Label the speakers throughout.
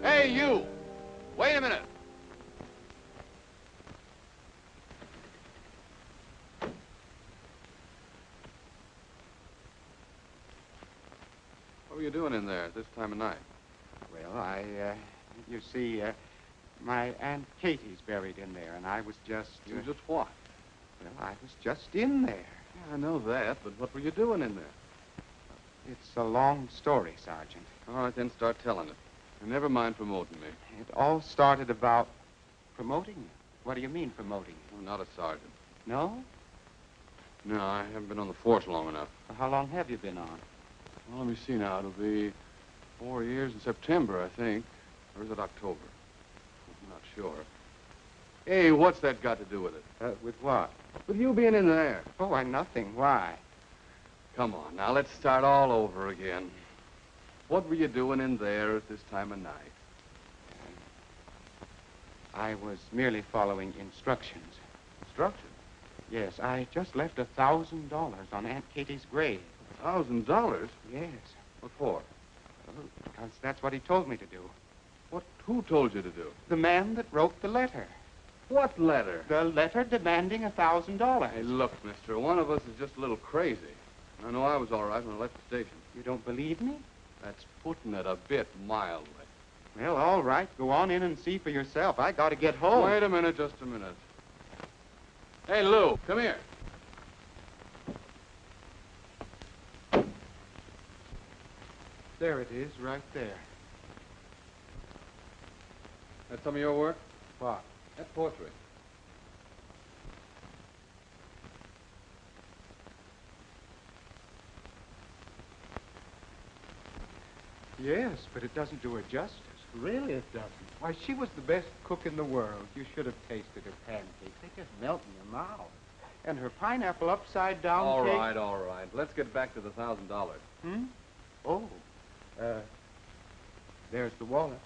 Speaker 1: Hey, you! Wait a minute. What were you doing in there at this time of night?
Speaker 2: Well, you see, my Aunt Katie's buried in there, and I was just...
Speaker 1: You just what?
Speaker 2: Well, I was just in there.
Speaker 1: Yeah, I know that, but what were you doing in there?
Speaker 2: It's a long story, Sergeant.
Speaker 1: All right, then start telling it. And never mind promoting me.
Speaker 2: It all started about promoting you. What do you mean, promoting you?
Speaker 1: I'm not a sergeant.
Speaker 2: No?
Speaker 1: No, I haven't been on the force long enough.
Speaker 2: Well, how long have you been on?
Speaker 1: Well, let me see now. It'll be 4 years in September, I think. Or is it October? I'm not sure. Hey, what's that got to do with it?
Speaker 2: With what?
Speaker 1: With you being in there.
Speaker 2: Oh, why, nothing. Why?
Speaker 1: Come on, now let's start all over again. What were you doing in there at this time of night?
Speaker 2: I was merely following instructions.
Speaker 1: Instructions?
Speaker 2: Yes, I just left $1,000 on Aunt Katie's grave.
Speaker 1: $1,000?
Speaker 2: Yes.
Speaker 1: What for?
Speaker 2: Well, because that's what he told me to do.
Speaker 1: Who told you to do?
Speaker 2: The man that wrote the letter.
Speaker 1: What letter?
Speaker 2: The letter demanding $1,000.
Speaker 1: Hey, look, mister, one of us is just a little crazy. I know I was all right when I left the station.
Speaker 2: You don't believe me?
Speaker 1: That's putting it a bit mildly.
Speaker 2: Well, all right. Go on in and see for yourself. I got to get home.
Speaker 1: Wait a minute, just a minute. Hey, Lou, come here.
Speaker 2: There it is, right there.
Speaker 1: That's some of your work?
Speaker 2: What?
Speaker 1: That portrait.
Speaker 2: Yes, but it doesn't do her justice.
Speaker 3: Really, it doesn't.
Speaker 2: Why, she was the best cook in the world. You should have tasted her pancakes. They just melt in your mouth. And her pineapple upside down cake.
Speaker 1: All right. Let's get back to the $1,000.
Speaker 2: Hmm? Oh. There's the wallet.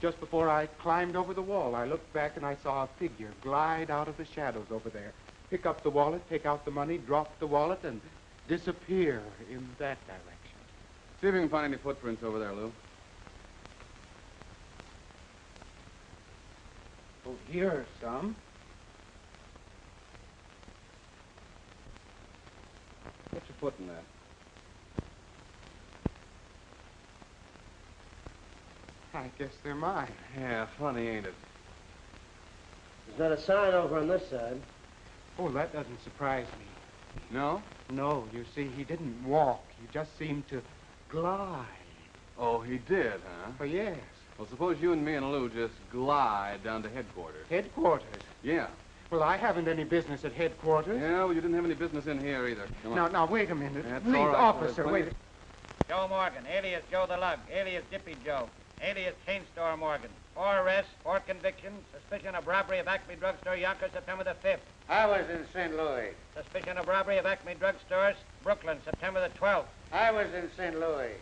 Speaker 2: Just before I climbed over the wall, I looked back and I saw a figure glide out of the shadows over there. Pick up the wallet, take out the money, drop the wallet, and disappear in that direction.
Speaker 1: See if you can find any footprints over there, Lou.
Speaker 2: Oh, here are some.
Speaker 1: What's your foot in that?
Speaker 2: I guess they're mine.
Speaker 1: Yeah, funny, ain't it?
Speaker 3: There's not a sign over on this side.
Speaker 2: Oh, that doesn't surprise me.
Speaker 1: No?
Speaker 2: No, you see, he didn't walk. He just seemed to glide.
Speaker 1: Oh, he did, huh?
Speaker 2: Oh, yes.
Speaker 1: Well, suppose you and me and Lou just glide down to headquarters.
Speaker 2: Headquarters?
Speaker 1: Yeah.
Speaker 2: Well, I haven't any business at headquarters.
Speaker 1: Yeah, well, you didn't have any business in here either. Come on.
Speaker 2: Now, wait a minute.
Speaker 1: That's
Speaker 2: Please,
Speaker 1: all right.
Speaker 2: officer, wait.
Speaker 4: Joe Morgan, alias Joe the Lug, alias Dippy Joe, alias Chain Store Morgan. 4 arrests, 4 convictions, suspicion of robbery of Acme Drugstore, Yonkers, September the 5th.
Speaker 3: I was in St. Louis.
Speaker 4: Suspicion of robbery of Acme Drugstores, Brooklyn, September the 12th.
Speaker 3: I was in St. Louis.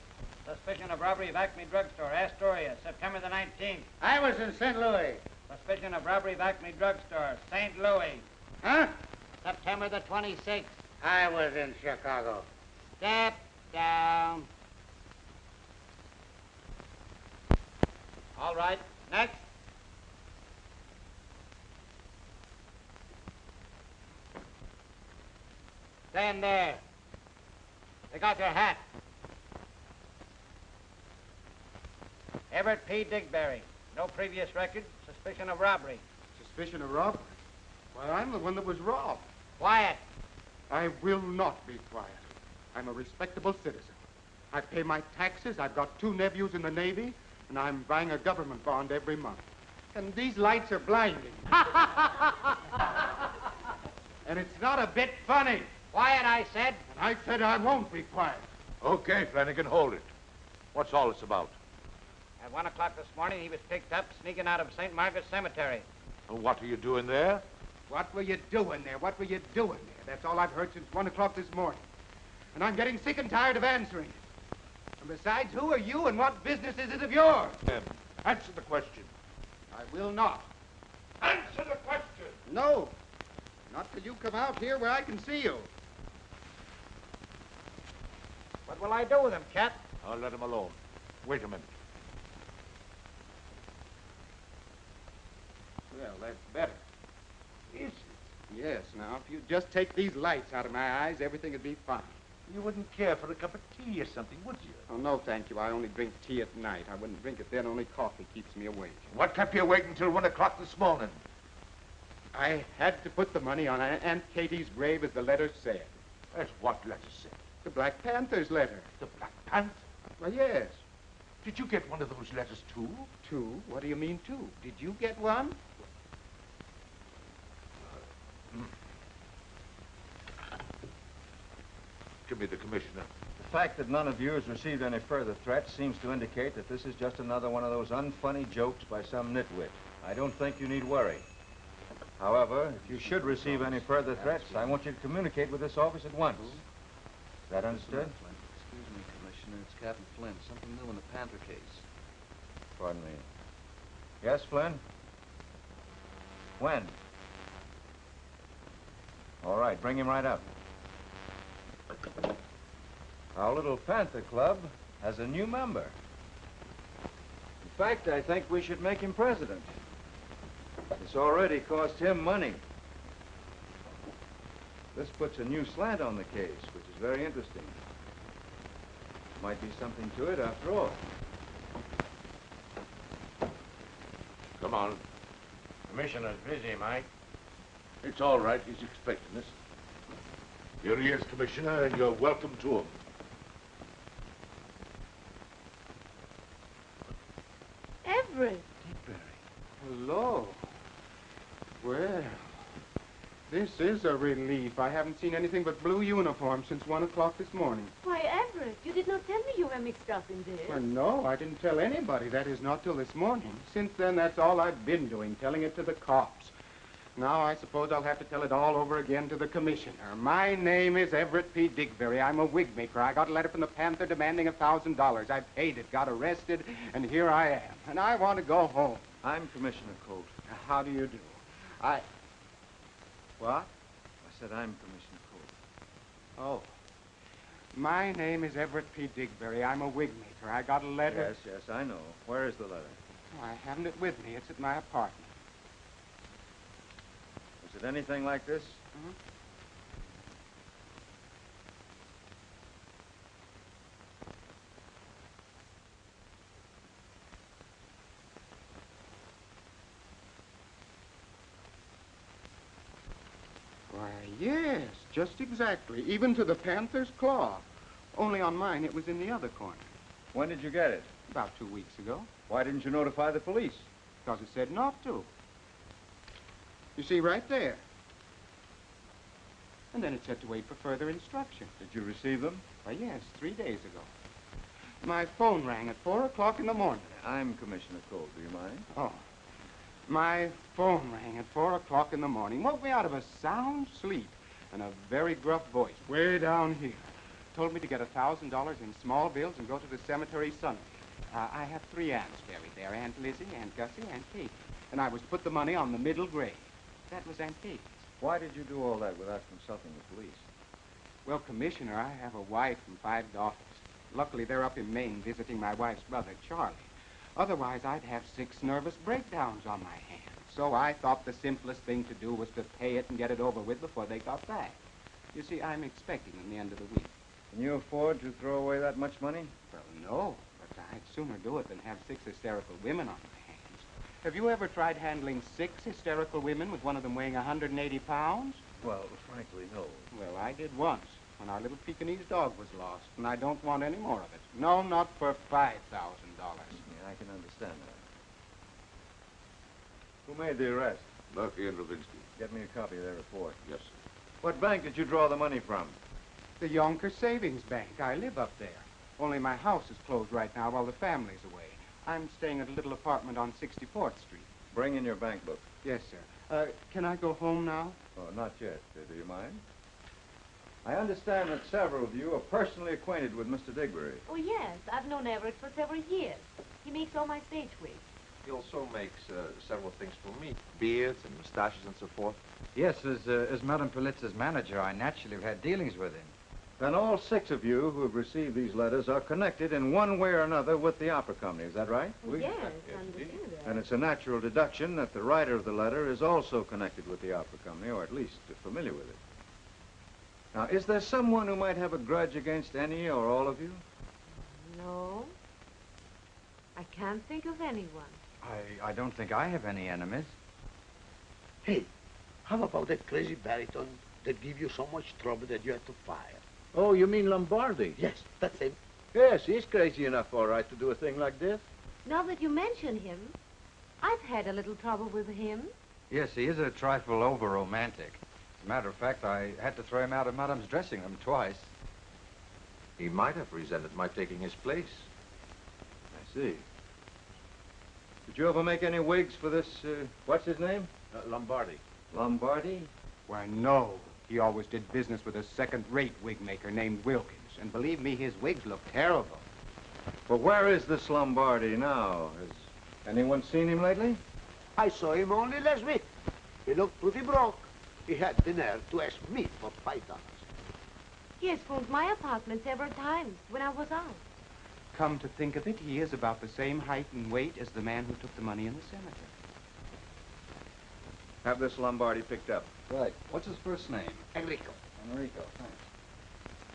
Speaker 4: Suspicion of robbery of Acme Drugstore, Astoria, September the 19th.
Speaker 3: I was in St. Louis.
Speaker 4: Suspicion of robbery of Acme Drugstore, St. Louis.
Speaker 3: Huh?
Speaker 4: September the 26th.
Speaker 3: I was in Chicago.
Speaker 4: Step down. All right, next. Stand there. Take out your hat. Everett P. Digberry. No previous record. Suspicion of robbery.
Speaker 2: Suspicion of robbery? Why, I'm the one that was robbed.
Speaker 4: Quiet.
Speaker 2: I will not be quiet. I'm a respectable citizen. I pay my taxes. I've got 2 nephews in the Navy, and I'm buying a government bond every month. And these lights are blinding. And it's not a bit funny.
Speaker 4: Quiet, I said.
Speaker 2: And I said I won't be quiet.
Speaker 5: Okay, Flanagan, hold it. What's all this about?
Speaker 4: At 1 o'clock this morning, he was picked up sneaking out of St. Margaret's Cemetery.
Speaker 5: And what are you doing there?
Speaker 2: What were you doing there? What were you doing there? That's all I've heard since 1 o'clock this morning. And I'm getting sick and tired of answering it. And besides, who are you and what business is it of yours?
Speaker 5: Answer the question.
Speaker 2: I will not.
Speaker 5: Answer the question!
Speaker 2: No. Not till you come out here where I can see you.
Speaker 4: What will I do with him, Cat?
Speaker 5: I'll let him alone. Wait a minute.
Speaker 2: Well, that's better.
Speaker 5: Is it?
Speaker 2: Yes, now, if you just take these lights out of my eyes, everything would be fine.
Speaker 5: You wouldn't care for a cup of tea or something, would you?
Speaker 2: Oh, no, thank you. I only drink tea at night. I wouldn't drink it then. Only coffee keeps me awake.
Speaker 5: What kept you awake until 1 o'clock this morning?
Speaker 2: I had to put the money on Aunt Katie's grave, as the letter said.
Speaker 5: That's what letter said.
Speaker 2: The Black Panther's letter.
Speaker 5: The Black Panther?
Speaker 2: Well, yes.
Speaker 5: Did you get one of those letters, too?
Speaker 2: Two? What do you mean, two? Did you get one?
Speaker 5: Give me the commissioner.
Speaker 6: The fact that none of you has received any further threats seems to indicate that this is just another one of those unfunny jokes by some nitwit. I don't think you need worry. However, if you should receive any further threats, I want you to communicate with this office at once. Is that understood?
Speaker 1: Excuse me, Commissioner. It's Captain Flynn. Something new in the Panther case.
Speaker 6: Pardon me. Yes, Flynn? When? All right, bring him right up. Our little Panther Club has a new member. In fact, I think we should make him president. It's already cost him money. This puts a new slant on the case, which is very interesting. Might be something to it after all.
Speaker 5: Come on.
Speaker 4: Commissioner's busy, Mike.
Speaker 5: It's all right. He's expecting us. Here he is, Commissioner, and you're welcome to him.
Speaker 7: Everett.
Speaker 2: Hello. Well, this is a relief. I haven't seen anything but blue uniforms since 1 o'clock this morning.
Speaker 7: Why, Everett, you did not tell me you were mixed up in this.
Speaker 2: Well, no, I didn't tell anybody. That is, not till this morning. Since then, that's all I've been doing, telling it to the cops. Now, I suppose I'll have to tell it all over again to the commissioner. My name is Everett P. Digbury. I'm a wig maker. I got a letter from the Panther demanding $1,000. I paid it, got arrested, and here I am. And I want to go home.
Speaker 6: I'm Commissioner Colt.
Speaker 2: How do you do? What?
Speaker 6: I said I'm Commissioner Colt.
Speaker 2: Oh. My name is Everett P. Digbury. I'm a wig maker. I got a letter.
Speaker 6: Yes, I know. Where is the letter?
Speaker 2: Oh, I haven't it with me. It's at my apartment.
Speaker 6: Was it anything like this?
Speaker 2: Why, yes, just exactly. Even to the Panther's claw. Only on mine, it was in the other corner.
Speaker 6: When did you get it?
Speaker 2: About 2 weeks ago.
Speaker 6: Why didn't you notify the police?
Speaker 2: Because it said not to. You see, right there. And then it said to wait for further instruction.
Speaker 6: Did you receive them?
Speaker 2: Why, yes, 3 days ago. My phone rang at 4 o'clock in the morning.
Speaker 6: I'm Commissioner Colt. Do you mind?
Speaker 2: Oh. My phone rang at 4 o'clock in the morning. Woke me out of a sound sleep. And a very gruff voice, way down here, told me to get $1,000 in small bills and go to the cemetery Sunday. I have 3 aunts buried there, Aunt Lizzie, Aunt Gussie, Aunt Katie. And I was to put the money on the middle grave. That was Aunt Katie's.
Speaker 6: Why did you do all that without consulting the police?
Speaker 2: Well, Commissioner, I have a wife and 5 daughters. Luckily, they're up in Maine visiting my wife's brother, Charlie. Otherwise, I'd have 6 nervous breakdowns on my hands. So I thought the simplest thing to do was to pay it and get it over with before they got back. You see, I'm expecting them the end of the week.
Speaker 6: Can you afford to throw away that much money?
Speaker 2: Well, no, but I'd sooner do it than have 6 hysterical women on my hands. Have you ever tried handling 6 hysterical women with one of them weighing 180 pounds?
Speaker 6: Well, frankly, no.
Speaker 2: Well, I did once, when our little Pekingese dog was lost, and I don't want any more of it. No, not for $5,000.
Speaker 6: Yeah, I can understand that. Who made the arrest?
Speaker 5: Murphy and Levinsky.
Speaker 6: Get me a copy of their report.
Speaker 5: Yes, sir.
Speaker 6: What bank did you draw the money from?
Speaker 2: The Yonkers Savings Bank. I live up there. Only my house is closed right now while the family's away. I'm staying at a little apartment on 64th Street.
Speaker 6: Bring in your bank book.
Speaker 2: Yes, sir. Can I go home now?
Speaker 6: Oh, not yet. Do you mind? I understand that several of you are personally acquainted with Mr. Digbury.
Speaker 7: Oh, yes. I've known Everett for several years. He makes all my stage wigs.
Speaker 8: He also makes several things for me. Beards and mustaches and so forth.
Speaker 9: Yes, as Madame Politza's manager, I naturally have had dealings with him.
Speaker 6: Then all 6 of you who have received these letters are connected in one way or another with the opera company. Is that right?
Speaker 7: Oh, yes, I understand that.
Speaker 6: And it's a natural deduction that the writer of the letter is also connected with the opera company, or at least familiar with it. Now, is there someone who might have a grudge against any or all of you?
Speaker 7: No. I can't think of anyone.
Speaker 2: I don't think I have any enemies.
Speaker 5: Hey, how about that crazy baritone that gave you so much trouble that you had to fire?
Speaker 9: Oh, you mean Lombardi?
Speaker 5: Yes, that's him.
Speaker 9: Yes, he's crazy enough, all right, to do a thing like this.
Speaker 7: Now that you mention him, I've had a little trouble with him.
Speaker 2: Yes, he is a trifle over-romantic. As a matter of fact, I had to throw him out of Madame's dressing room twice.
Speaker 8: He might have resented my taking his place.
Speaker 6: I see. Did you ever make any wigs for this, what's his name?
Speaker 9: Lombardi.
Speaker 6: Lombardi?
Speaker 2: Why, no. He always did business with a second-rate wig maker named Wilkins. And believe me, his wigs look terrible.
Speaker 6: But where is this Lombardi now? Has anyone seen him lately?
Speaker 5: I saw him only last week. He looked pretty broke. He had the nerve to ask me for $5.
Speaker 7: He has phoned my apartment several times when I was out.
Speaker 2: Come to think of it, he is about the same height and weight as the man who took the money in the cemetery.
Speaker 6: Have this Lombardi picked up.
Speaker 10: Right. What's his first name?
Speaker 5: Enrico.
Speaker 10: Enrico, thanks.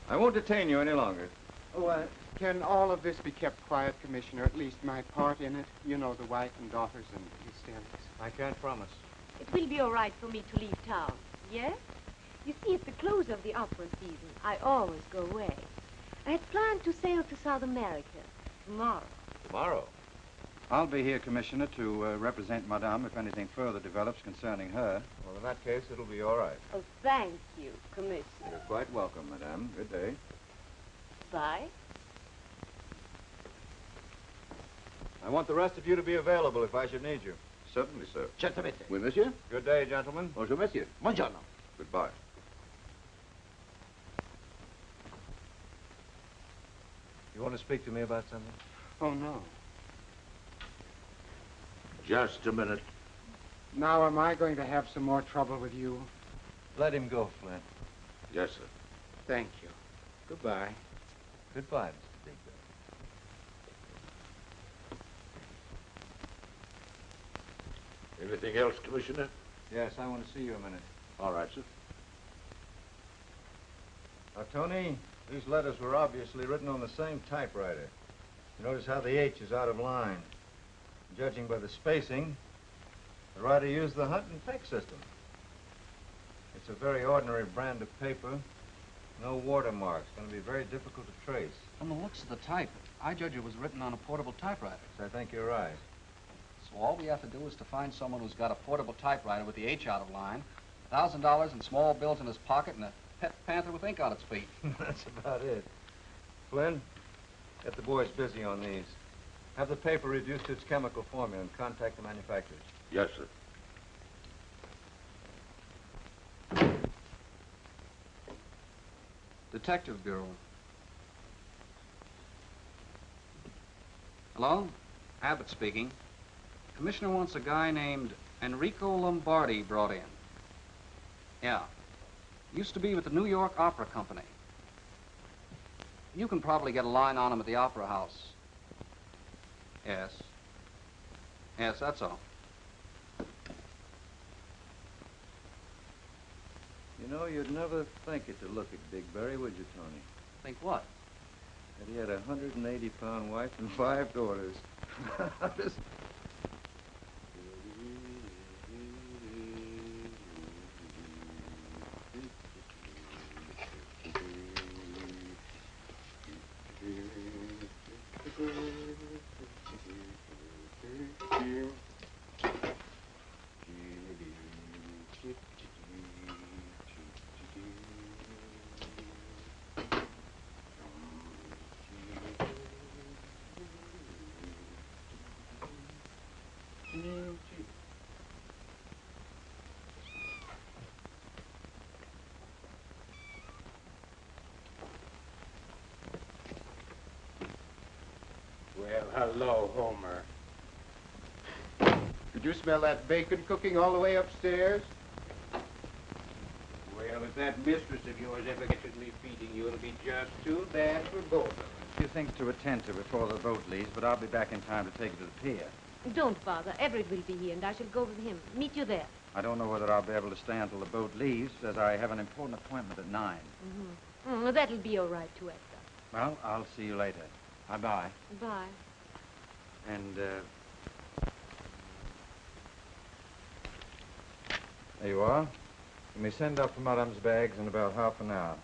Speaker 6: I won't detain you any longer.
Speaker 2: Oh, can all of this be kept quiet, Commissioner? At least my part in it. You know, the wife and daughters and hysterics.
Speaker 6: I can't promise.
Speaker 7: It will be all right for me to leave town, yes? You see, at the close of the opera season, I always go away. I had planned to sail to South America tomorrow.
Speaker 6: Tomorrow?
Speaker 10: I'll be here, Commissioner, to represent Madame if anything further develops concerning her.
Speaker 6: Well, in that case, it'll be all right.
Speaker 7: Oh, thank you, Commissioner.
Speaker 6: You're quite welcome, Madame. Good day.
Speaker 7: Bye.
Speaker 6: I want the rest of you to be available if I should need you.
Speaker 9: Certainly, sir.
Speaker 5: Certamente.
Speaker 9: Oui, monsieur?
Speaker 6: Good day, gentlemen.
Speaker 9: Bonjour, monsieur.
Speaker 5: Buongiorno.
Speaker 9: Goodbye.
Speaker 6: You want to speak to me about something?
Speaker 2: Oh, no.
Speaker 5: Just a minute.
Speaker 2: Now, am I going to have some more trouble with you?
Speaker 6: Let him go, Flint.
Speaker 5: Yes, sir.
Speaker 2: Thank you. Goodbye.
Speaker 6: Goodbye, Mr. Digby.
Speaker 5: Anything else, Commissioner?
Speaker 6: Yes, I want to see you a minute.
Speaker 5: All right, sir.
Speaker 6: Now, Tony, these letters were obviously written on the same typewriter. You notice how the H is out of line. Judging by the spacing, the writer used the Hunt and Peck system. It's a very ordinary brand of paper. No watermarks. Going to be very difficult to trace.
Speaker 10: From the looks of the type, I judge it was written on a portable typewriter.
Speaker 6: So I think you're right.
Speaker 10: So all we have to do is to find someone who's got a portable typewriter with the H out of line, $1,000 in small bills in his pocket, and a pet panther with ink on its feet.
Speaker 6: That's about it. Flynn, get the boys busy on these. Have the paper reduced to its chemical formula and contact the manufacturers.
Speaker 5: Yes, sir.
Speaker 10: Detective Bureau. Hello? Abbott speaking. Commissioner wants a guy named Enrico Lombardi brought in. Yeah. Used to be with the New York Opera Company. You can probably get a line on him at the Opera House. Yes. Yes, that's all.
Speaker 6: You know, you'd never think it to look at Big Barry, would you, Tony?
Speaker 10: Think what?
Speaker 6: That he had a 180-pound wife and 5 daughters.
Speaker 2: Well, hello, Homer. Did you smell that bacon cooking all the way upstairs? Well, as that mistress of yours ever catches me feeding you, it'll be just too bad for both of us.
Speaker 6: A few things to attend to before the boat leaves, but I'll be back in time to take it to the pier.
Speaker 7: Don't bother. Everett will be here, and I shall go with him. Meet you there.
Speaker 6: I don't know whether I'll be able to stay until the boat leaves, as I have an important appointment at 9.
Speaker 7: Well, that'll be all right to Esther.
Speaker 6: Well, I'll see you later. Bye-bye.
Speaker 7: Bye.
Speaker 6: And, there you are. You may send up for Madame's bags in about half an hour.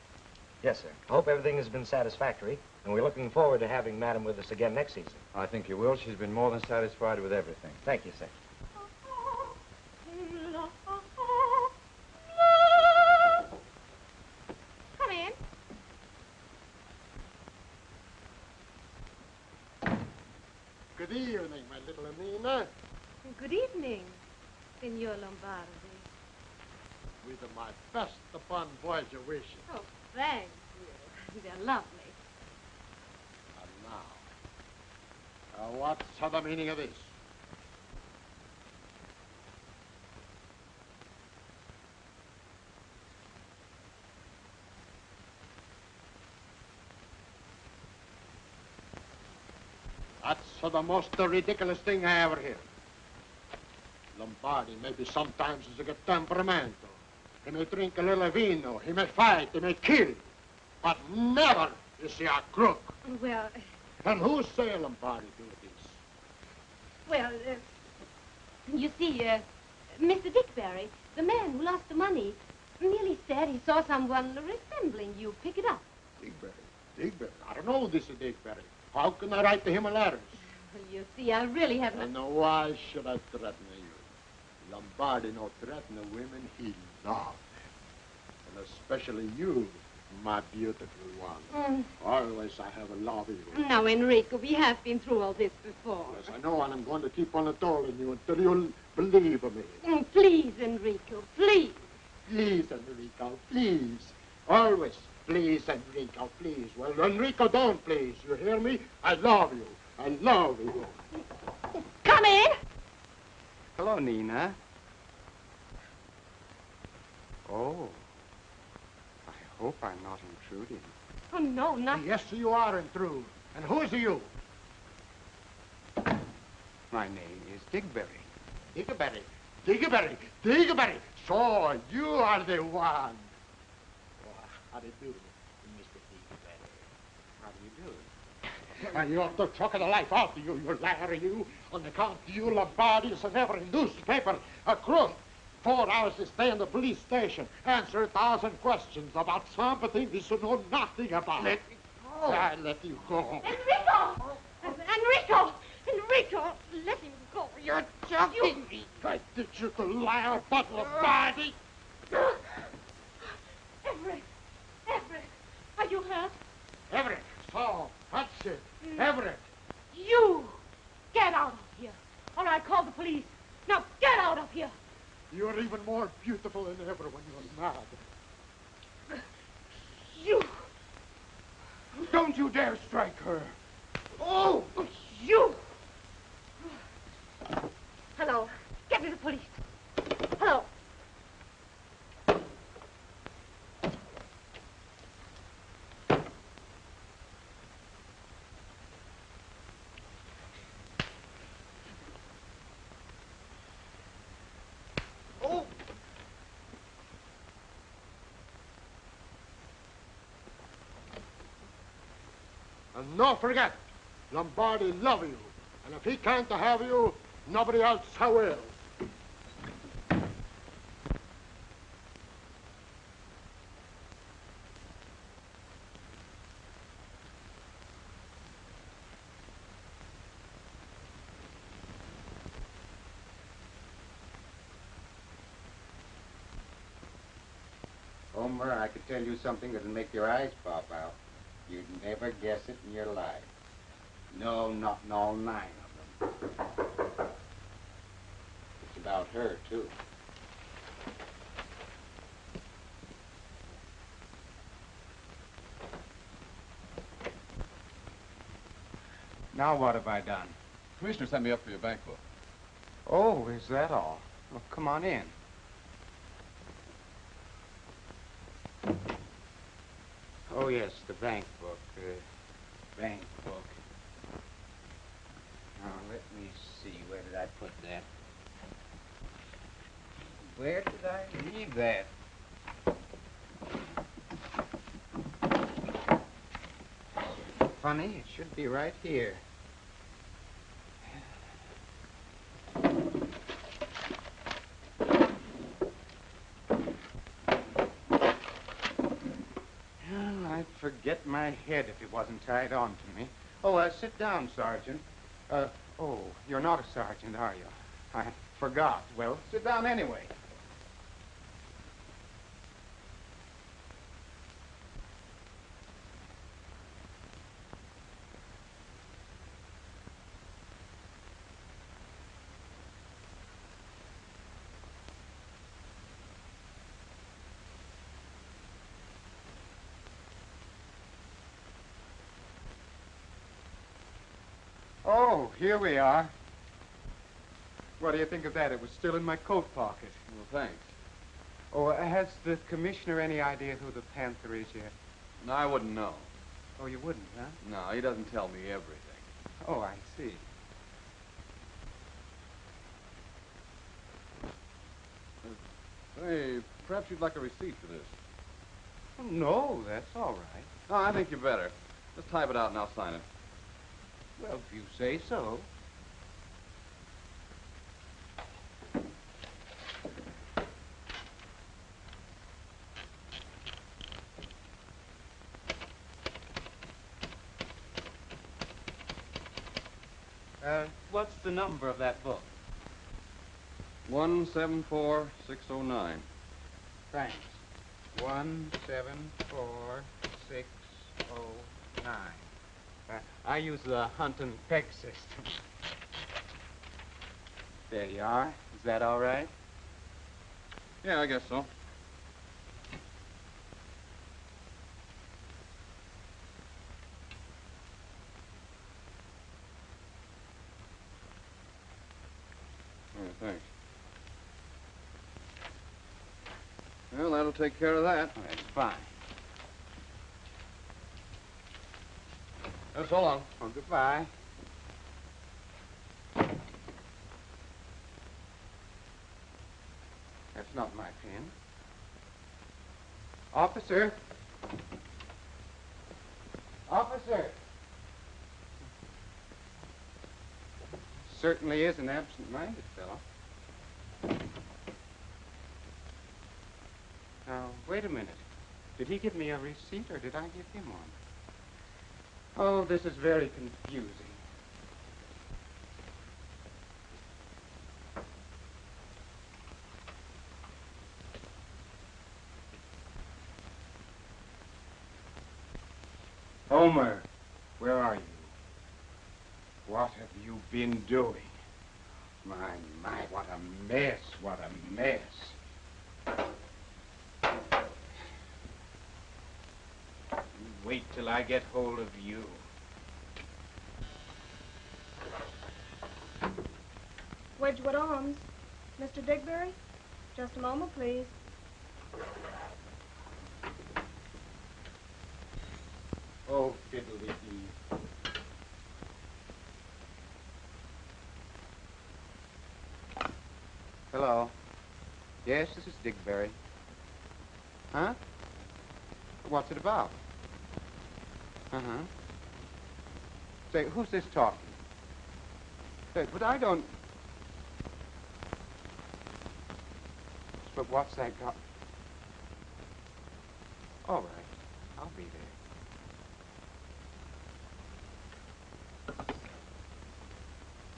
Speaker 11: Yes, sir. I hope everything has been satisfactory, and we're looking forward to having Madame with us again next season.
Speaker 6: I think you will. She's been more than satisfied with everything.
Speaker 11: Thank you, sir.
Speaker 7: Come in.
Speaker 12: Good evening, my little Nina.
Speaker 7: Good evening, Signor Lombardi.
Speaker 12: With my best upon Voyager wishes.
Speaker 7: Oh, thank you. They're lovely.
Speaker 12: And now, what's the meaning of this? That's the most ridiculous thing I ever heard. Lombardi maybe sometimes is a good temperamento. He may drink a little vino, he may fight, he may kill, but never is he a crook.
Speaker 7: Well...
Speaker 12: And who say Lombardi do this?
Speaker 7: Well, you see, Mr. Dickberry, the man who lost the money, merely said he saw someone resembling you pick it up.
Speaker 12: Dickberry? I don't know this is Dickberry. How can I write to him letters?
Speaker 7: You see, I really haven't...
Speaker 12: And why should I threaten you? Lombardi no threaten women, he loves them. And especially you, my beautiful one. Always I have a love you.
Speaker 7: Now, Enrico, we have been through all this before.
Speaker 12: Yes, I know, and I'm going to keep on telling you until you'll believe me.
Speaker 7: Please, Enrico, please.
Speaker 12: Please, Enrico, please. Always, please, Enrico, please. Well, Enrico, don't please. You hear me? I love you. I love you.
Speaker 7: Come in.
Speaker 2: Hello, Nina. Oh. I hope I'm not intruding.
Speaker 7: Oh, no, not...
Speaker 12: Yes, you are intrude. And who's you?
Speaker 2: My name is Dickberry.
Speaker 12: Dickberry. Dickberry. Dickberry. So, you are the one. Oh, how do you do, Mr. Dickberry?
Speaker 2: How do you do?
Speaker 12: And you have to choke the life out of you, you liar, you. On account of you, Lombardi is in every newspaper. A crook. 4 hours to stay in the police station. Answer 1,000 questions about something you should know nothing about. Let me go. I let you go.
Speaker 7: Enrico! Enrico! Enrico! Let him go.
Speaker 12: You're joking me. I did you to liar, but Lombardi.
Speaker 7: Everett! Everett! Are you hurt?
Speaker 12: Everett. So, that's it. Everett.
Speaker 7: You! Get out of here. Or I call the police. Now, get out of here.
Speaker 12: You're even more beautiful than ever when you're mad.
Speaker 7: You!
Speaker 2: Don't you dare strike her.
Speaker 7: Oh, you! Hello. Get me the police. Hello.
Speaker 12: And don't forget, Lombardi love you. And if he can't have you, nobody else will.
Speaker 2: Homer, I could tell you something that'll make your eyes pop out. You'd never guess it in your life. No, not in all 9 of them. It's about her, too. Now what have I done?
Speaker 1: Commissioner sent me up for your bank book.
Speaker 2: Oh, is that all? Well, come on in. the bank book. Bank book. Now, let me see. Where did I put that? Where did I leave that? Funny, it should be right here. I'd forget my head if it wasn't tied on to me. Oh, sit down, Sergeant. Oh, you're not a sergeant, are you? I forgot. Well, sit down anyway. Oh, here we are. What do you think of that? It was still in my coat pocket.
Speaker 1: Well, thanks.
Speaker 2: Oh, has the commissioner any idea who the Panther is yet?
Speaker 1: No, I wouldn't know.
Speaker 2: Oh, you wouldn't, huh?
Speaker 1: No, he doesn't tell me everything.
Speaker 2: Oh, I see.
Speaker 1: Hey, perhaps you'd like a receipt for this.
Speaker 2: Oh, no, that's all right.
Speaker 1: No, I think you better. Just type it out and I'll sign it.
Speaker 2: Well, if you say so. What's the number of that book?
Speaker 1: 174609.
Speaker 2: Thanks. 174609. I use the hunt and peg system. There you are. Is that all right?
Speaker 1: Yeah, I guess so. Yeah, thanks. Well, that'll take care of that.
Speaker 2: Oh, that's fine.
Speaker 1: So long.
Speaker 2: Oh, goodbye. That's not my pen. Officer. Officer. Certainly is an absent-minded fellow. Now, wait a minute. Did he give me a receipt or did I give him one? Oh, this is very confusing. Homer, where are you? What have you been doing? My, what a mess, what a mess. Wait till I get hold of you.
Speaker 13: Wedgwood Arms. Mr. Digbury? Just a moment, please.
Speaker 2: Oh, fiddly-dee. Hello. Yes, this is Digbury. Huh? What's it about? Uh-huh. Say, who's this talking? Hey, but I don't... But what's that got? All right. I'll be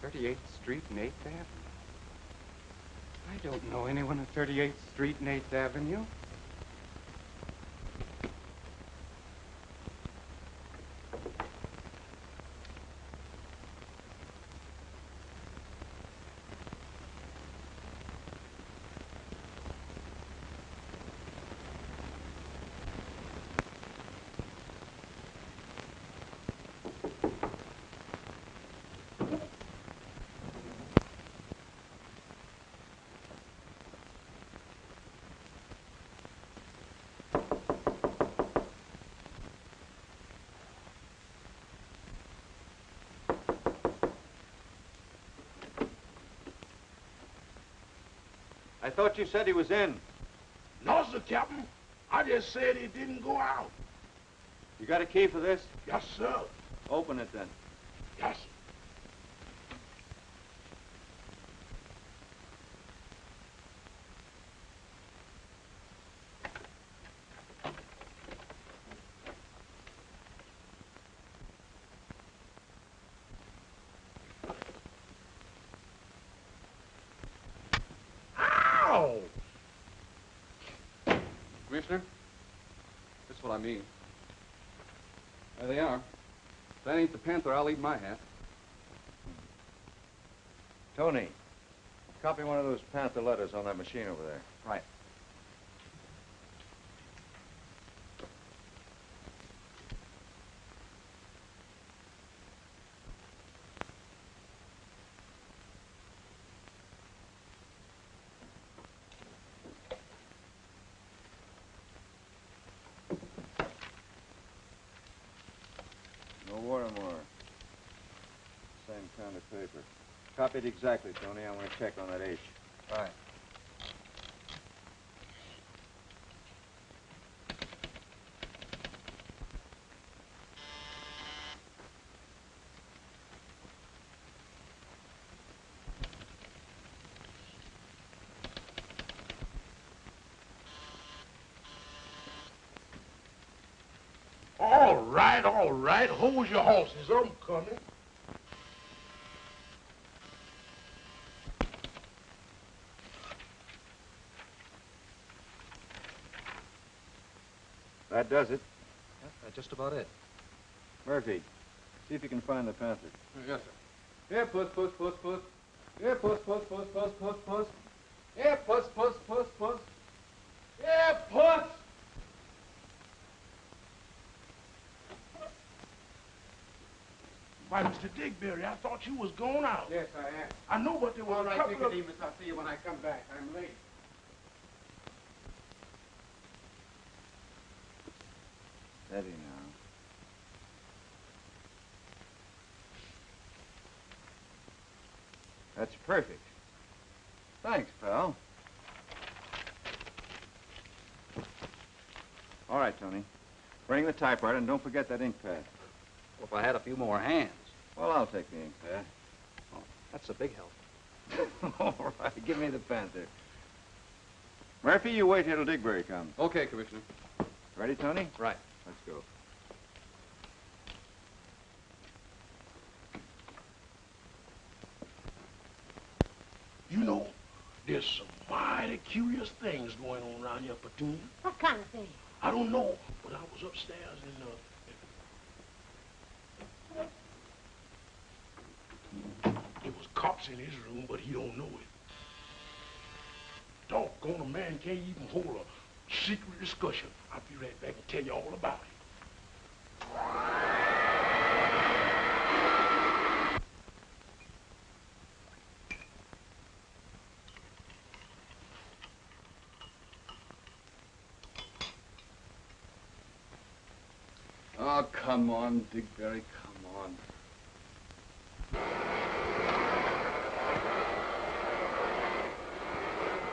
Speaker 2: there. 38th Street and 8th Avenue. I don't know anyone at 38th Street and 8th Avenue.
Speaker 6: I thought you said he was in.
Speaker 5: No, sir, Captain. I just said he didn't go out.
Speaker 6: You got a key for this?
Speaker 5: Yes, sir.
Speaker 6: Open it then.
Speaker 5: Yes, sir. Ow!
Speaker 1: Commissioner, that's what I mean. There they are. If that ain't the Panther, I'll eat my hat.
Speaker 6: Tony, copy one of those Panther letters on that machine over there.
Speaker 10: Right.
Speaker 6: No Watermore. Same kind of paper. Copied exactly, Tony. I want to check on that H.
Speaker 10: Right.
Speaker 5: All right, all right. Hold your horses. I'm coming.
Speaker 6: That does it.
Speaker 10: Yep, that's just about it.
Speaker 6: Murphy, see if you can find the Panther.
Speaker 1: Yes, sir. Here, puss, puss, puss, puss. Here, puss, puss, puss, puss, puss, puss. Here, puss, puss, puss, puss. Here, puss!
Speaker 5: Why, Mr. Digberry, I thought you was going out.
Speaker 2: Yes, I am.
Speaker 5: I know, but there was
Speaker 2: All
Speaker 5: a
Speaker 2: right,
Speaker 5: couple of...
Speaker 2: Nicodemus, I'll see you when I come back. I'm late.
Speaker 6: Steady now. That's perfect. Thanks, pal. All right, Tony. Bring the typewriter and don't forget that ink pad.
Speaker 10: Well, if I had a few more hands.
Speaker 6: Well, I'll take the ink pad.
Speaker 10: Oh, that's a big help.
Speaker 6: All right, give me the Panther. Murphy, you wait here till Digberry comes.
Speaker 1: Okay, Commissioner.
Speaker 6: Ready, Tony?
Speaker 10: Right.
Speaker 6: Let's go.
Speaker 5: You know, there's some mighty curious things going on around here, Petunia.
Speaker 7: What kind of thing?
Speaker 5: I don't know, but I was upstairs and, there was cops in his room, but he don't know it. Doggone, a man can't even hold a secret discussion. I'll be right back and tell you all about it.
Speaker 1: Oh, come on, Digberry, come on.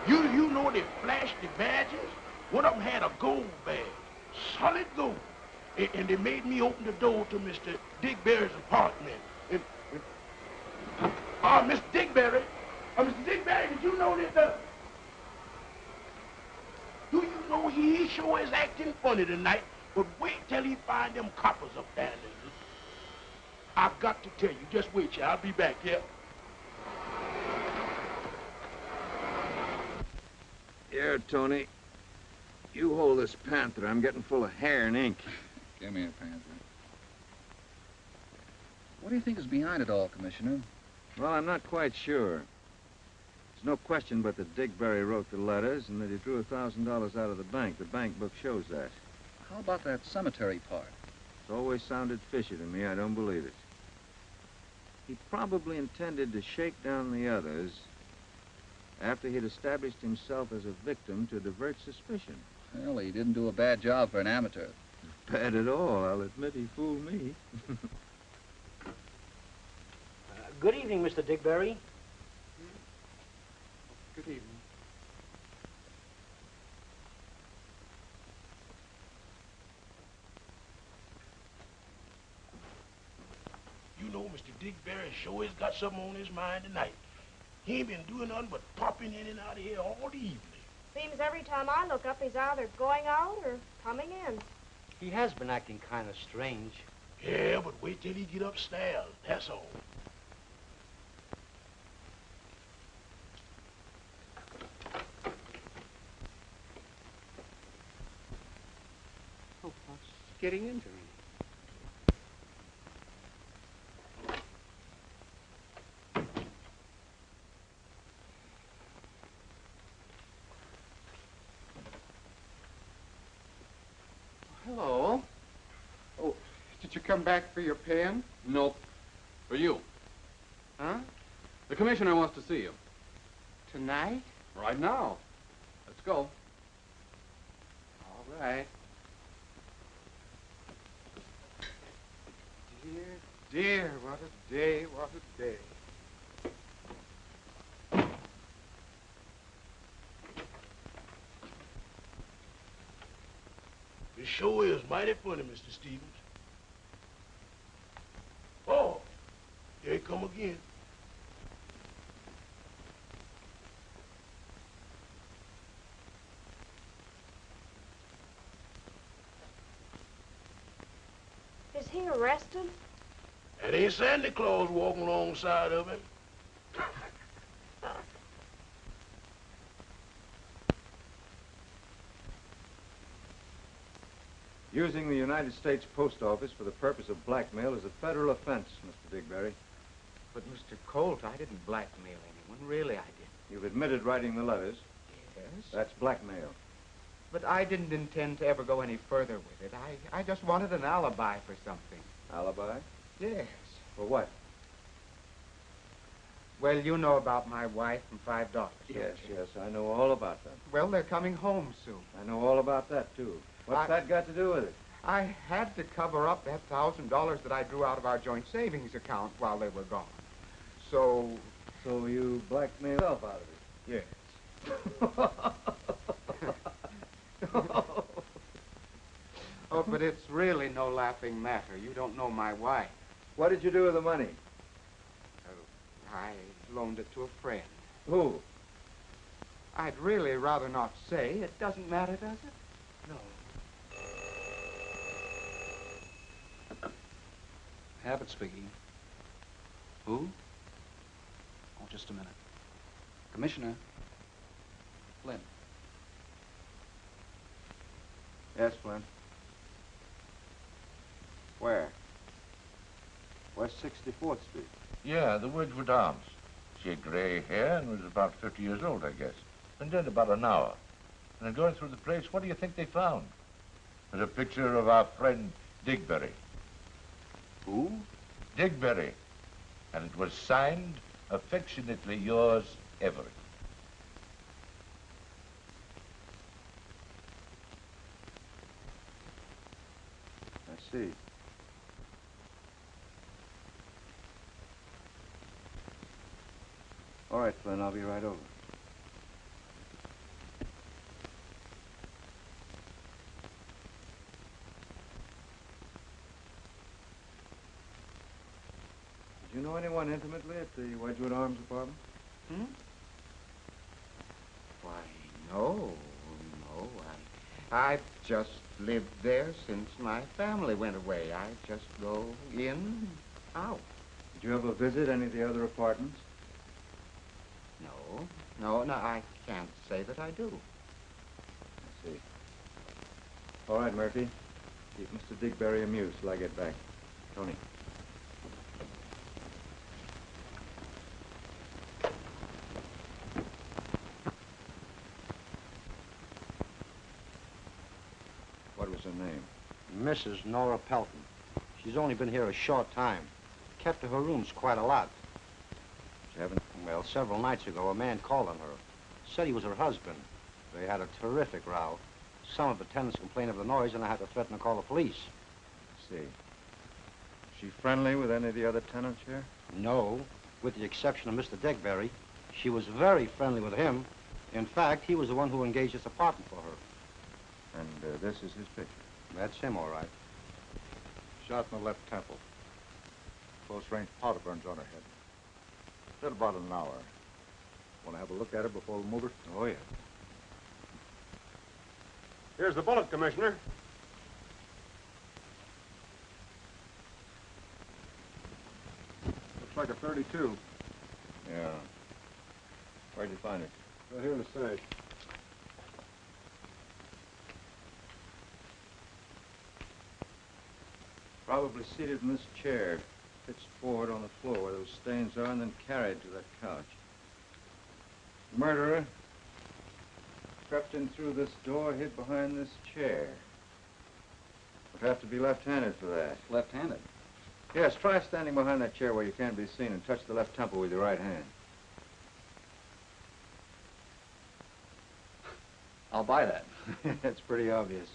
Speaker 5: You know they flashed the badges? One of them had a gold badge, solid gold. And they made me open the door to Mr. Digberry's apartment. Mr. Digberry, Mr. Digberry, did you know that do you know he sure is acting funny tonight? But wait till he find them coppers up there. I've got to tell you, just wait, I'll be back, yeah?
Speaker 6: Here, Tony. You hold this Panther. I'm getting full of hair and ink.
Speaker 14: Give me a Panther. What do you think is behind it all, Commissioner?
Speaker 6: Well, I'm not quite sure. There's no question but that Digberry wrote the letters and that he drew $1,000 out of the bank. The bank book shows that.
Speaker 14: How about that cemetery part?
Speaker 6: It's always sounded fishy to me. I don't believe it. He probably intended to shake down the others after he'd established himself as a victim to divert suspicion.
Speaker 14: Well, he didn't do a bad job for an amateur.
Speaker 6: Bad at all. I'll admit he fooled me.
Speaker 3: Good evening, Mr. Digberry.
Speaker 2: Good evening.
Speaker 5: know Mr. Dick Barry sure has got something on his mind tonight. He ain't been doing nothing but popping in and out of here all the evening.
Speaker 13: Seems every time I look up, he's either going out or coming in.
Speaker 3: He has been acting kind of strange.
Speaker 5: Yeah, but wait till he get upstairs, that's all.
Speaker 2: Oh, what's getting into him? Hello. Oh, did you come back for your pen?
Speaker 1: Nope. For you.
Speaker 2: Huh?
Speaker 1: The commissioner wants to see you.
Speaker 2: Tonight?
Speaker 1: Right now. Let's go.
Speaker 2: All right. Dear, dear, what a day, what a day.
Speaker 5: It sure is mighty funny, Mr. Stevens. Oh, here he come again.
Speaker 13: Is he arrested?
Speaker 5: And ain't Santa Claus walking alongside of him.
Speaker 6: Using the United States Post Office for the purpose of blackmail is a federal offense, Mr. Digberry.
Speaker 2: But, Mr. Colt, I didn't blackmail anyone. Really, I didn't.
Speaker 6: You've admitted writing the letters.
Speaker 2: Yes?
Speaker 6: That's blackmail.
Speaker 2: But I didn't intend to ever go any further with it. I just wanted an alibi for something.
Speaker 6: Alibi?
Speaker 2: Yes.
Speaker 6: For what?
Speaker 2: Well, you know about my wife and $5.
Speaker 6: Yes, yes, I know all about that.
Speaker 2: Well, they're coming home soon.
Speaker 6: I know all about that, too. What's that got to do with it?
Speaker 2: I had to cover up that $1,000 that I drew out of our joint savings account while they were gone. So
Speaker 6: you blackmailed yourself out of it?
Speaker 2: Yes. Oh, but it's really no laughing matter. You don't know my wife.
Speaker 6: What did you do with the money?
Speaker 2: I loaned it to a friend.
Speaker 6: Who?
Speaker 2: I'd really rather not say. It doesn't matter, does it? No.
Speaker 10: Habit speaking. Who? Oh, just a minute. Commissioner. Flynn.
Speaker 6: Yes, Flynn. Where? West 64th Street.
Speaker 9: Yeah, the Wedgwood Arms. She had gray hair and was about 50 years old, I guess. Been dead about an hour. And then going through the place, what do you think they found? There's a picture of our friend Digberry.
Speaker 10: Who?
Speaker 9: Digberry. And it was signed, affectionately yours, Everett.
Speaker 6: I see. All right, Flynn, I'll be right over. Did you know anyone intimately at the Wedgwood Arms apartment?
Speaker 2: Hmm? Why, no. I've just lived there since my family went away. I just go in, out.
Speaker 6: Did you ever visit any of the other apartments?
Speaker 2: No, I can't say that I do.
Speaker 6: I see. All right, Murphy. Keep Mr. Digberry amused till I get back. Tony. What was her name?
Speaker 3: Mrs. Nora Pelton. She's only been here a short time. Kept to her rooms quite a lot.
Speaker 6: You haven't?
Speaker 3: Well, several nights ago, a man called on her. Said he was her husband. They had a terrific row. Some of the tenants complained of the noise, and I had to threaten to call the police.
Speaker 6: I see. Is she friendly with any of the other tenants here?
Speaker 3: No, with the exception of Mr. Digberry. She was very friendly with him. In fact, he was the one who engaged this apartment for her.
Speaker 6: And this is his picture?
Speaker 3: That's him, all right.
Speaker 14: Shot in the left temple.
Speaker 6: close-range powder burns on her head. Still about an hour. Want to have a look at her before we move her?
Speaker 3: Oh, yeah.
Speaker 15: Here's the bullet, Commissioner.
Speaker 6: Looks like a 32.
Speaker 15: Yeah.
Speaker 6: Where'd you find it?
Speaker 15: Right here in the sash.
Speaker 6: Probably seated in this chair, pitched forward on the floor where those stains are, and then carried to that couch. The murderer crept in through this door, hid behind this chair. Would have to be left-handed for that.
Speaker 10: Left-handed?
Speaker 6: Yes, try standing behind that chair where you can't be seen and touch the left temple with your right hand.
Speaker 10: I'll buy that.
Speaker 6: It's pretty obvious.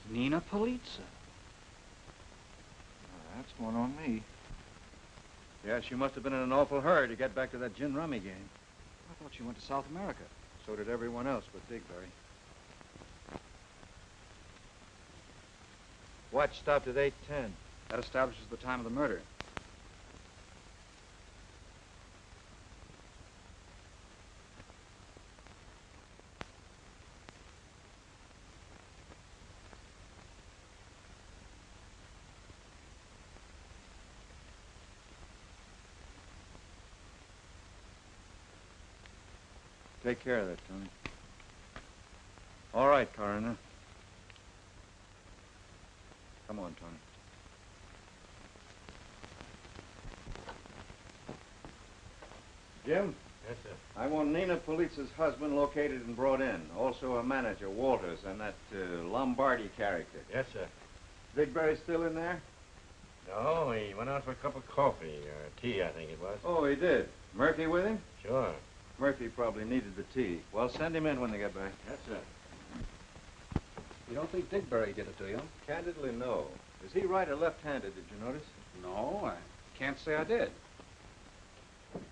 Speaker 10: Nina Polizza.
Speaker 6: That's one on me. Yeah, she must have been in an awful hurry to get back to that gin rummy game.
Speaker 10: I thought she went to South America.
Speaker 6: So did everyone else but Digbury. Watch stopped at 8:10.
Speaker 10: That establishes the time of the murder.
Speaker 6: Take care of that, Tony. All right, Coroner. Come on, Tony. Jim?
Speaker 15: Yes, sir.
Speaker 6: I want Nina Polizza's husband located and brought in. Also a manager, Walters, and that Lombardi character.
Speaker 15: Yes, sir.
Speaker 6: Digbury still in there?
Speaker 15: No, he went out for a cup of coffee, or tea, I think it was.
Speaker 6: Oh, he did. Murphy with him?
Speaker 15: Sure.
Speaker 6: Murphy probably needed the tea. Well, send him in when they get back.
Speaker 15: Yes, sir.
Speaker 10: You don't think Digbury did it to you?
Speaker 6: Candidly, no. Is he right or left-handed, did you notice?
Speaker 10: No, I can't say I did.
Speaker 6: Well,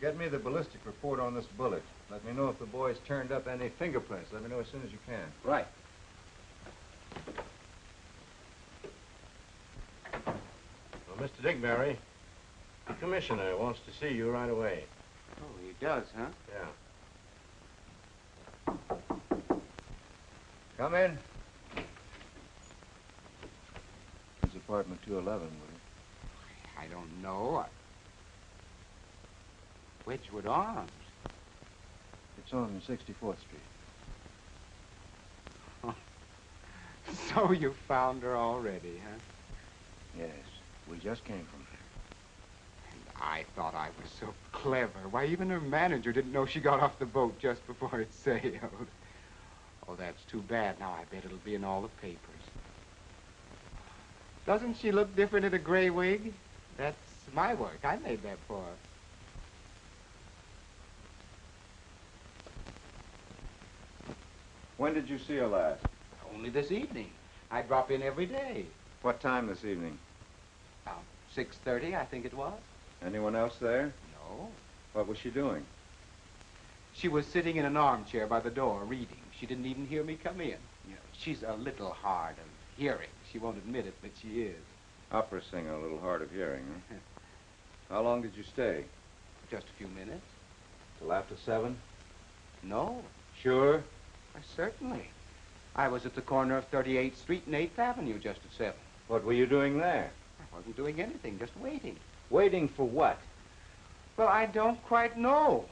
Speaker 6: get me the ballistic report on this bullet. Let me know if the boys turned up any fingerprints. Let me know as soon as you can.
Speaker 10: Right.
Speaker 15: Well, Mr. Digbury, the commissioner wants to see you right away.
Speaker 2: Oh, he does, huh?
Speaker 15: Yeah.
Speaker 6: Come in. It's apartment 211, will you?
Speaker 2: I don't know. Wedgwood Arms.
Speaker 6: It's on 64th Street.
Speaker 2: So you found her already, huh?
Speaker 6: Yes, we just came from there.
Speaker 2: And I thought I was so clever. Why, even her manager didn't know she got off the boat just before it sailed. Oh, that's too bad. Now I bet it'll be in all the papers. Doesn't she look different in a gray wig? That's my work. I made that for her.
Speaker 6: When did you see her last?
Speaker 2: Only this evening. I drop in every day.
Speaker 6: What time this evening?
Speaker 2: About 6:30, I think it was.
Speaker 6: Anyone else there?
Speaker 2: No.
Speaker 6: What was she doing?
Speaker 2: She was sitting in an armchair by the door, reading. She didn't even hear me come in. You know, she's a little hard of hearing. She won't admit it, but she is.
Speaker 6: Opera singer, a little hard of hearing, huh? How long did you stay?
Speaker 2: Just a few minutes.
Speaker 6: Till after 7?
Speaker 2: No.
Speaker 6: Sure?
Speaker 2: Why, certainly. I was at the corner of 38th Street and 8th Avenue just at 7.
Speaker 6: What were you doing there?
Speaker 2: I wasn't doing anything, just waiting.
Speaker 6: Waiting for what?
Speaker 2: Well, I don't quite know.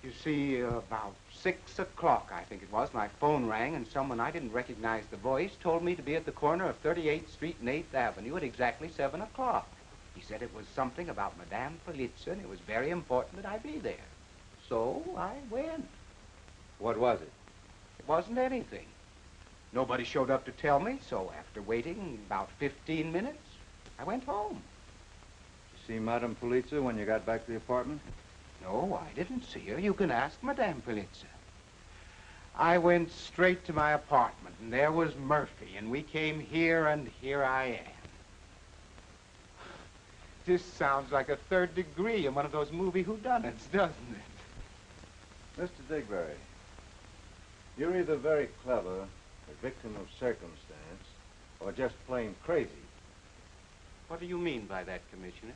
Speaker 2: You see, about 6 o'clock, I think it was, my phone rang, and someone I didn't recognize the voice told me to be at the corner of 38th Street and 8th Avenue at exactly 7 o'clock. He said it was something about Madame Polizza, and it was very important that I be there. So I went.
Speaker 6: What was it?
Speaker 2: It wasn't anything. Nobody showed up to tell me, so after waiting about 15 minutes, I went home.
Speaker 6: You see Madame Polizia when you got back to the apartment?
Speaker 2: No, I didn't see her. You can ask Madame Polizia. I went straight to my apartment, and there was Murphy, and we came here, and here I am. This sounds like a third degree in one of those movie whodunits, doesn't it?
Speaker 6: Mr. Digbury, you're either very clever, a victim of circumstance, or just plain crazy.
Speaker 2: What do you mean by that, Commissioner?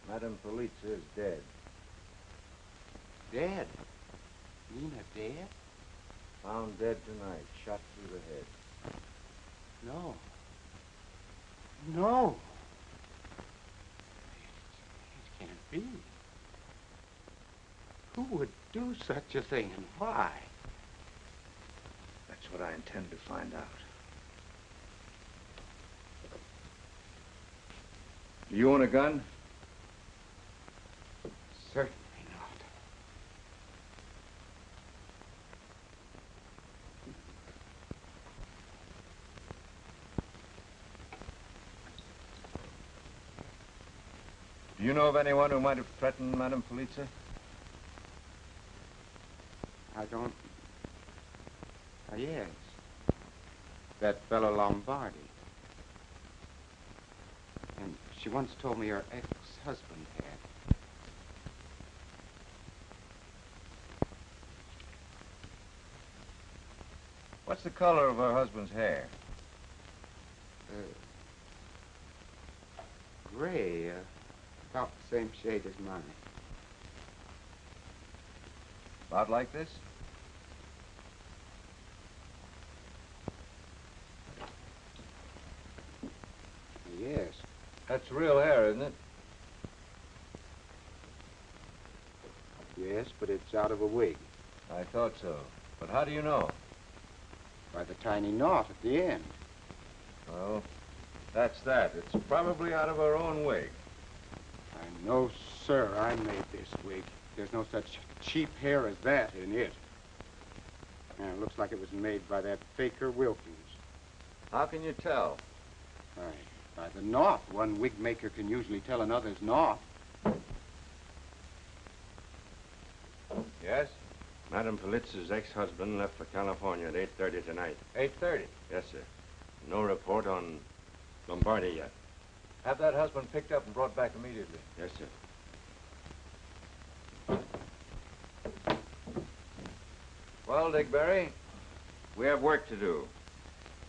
Speaker 6: Madame Polizia is dead.
Speaker 2: Dead? Nina dead?
Speaker 6: Found dead tonight, shot through the head.
Speaker 2: No. No. It can't be. Who would do such a thing, and why?
Speaker 6: That's what I intend to find out. Do you own a gun?
Speaker 2: Certainly not.
Speaker 6: Do you know of anyone who might have threatened Madame Polizia?
Speaker 2: I don't... yes. That fellow Lombardi. And she once told me her ex-husband had.
Speaker 6: What's the color of her husband's hair?
Speaker 2: Gray, about the same shade as mine.
Speaker 6: About like this?
Speaker 2: Yes.
Speaker 6: That's real hair, isn't it?
Speaker 2: Yes, but it's out of a wig.
Speaker 6: I thought so. But how do you know?
Speaker 2: By the tiny knot at the end.
Speaker 6: Well, that's that. It's probably out of her own wig.
Speaker 2: I know, sir, I made this wig. There's no such cheap hair as that in it. And it looks like it was made by that faker Wilkins.
Speaker 6: How can you tell?
Speaker 2: By the knot. One wig maker can usually tell another's knot.
Speaker 6: Yes?
Speaker 15: Madame Polizia's ex-husband left for California at 8:30 tonight.
Speaker 6: 8:30?
Speaker 15: Yes, sir. No report on Lombardi yet.
Speaker 6: Have that husband picked up and brought back immediately.
Speaker 15: Yes, sir.
Speaker 6: Well, Digbury, we have work to do.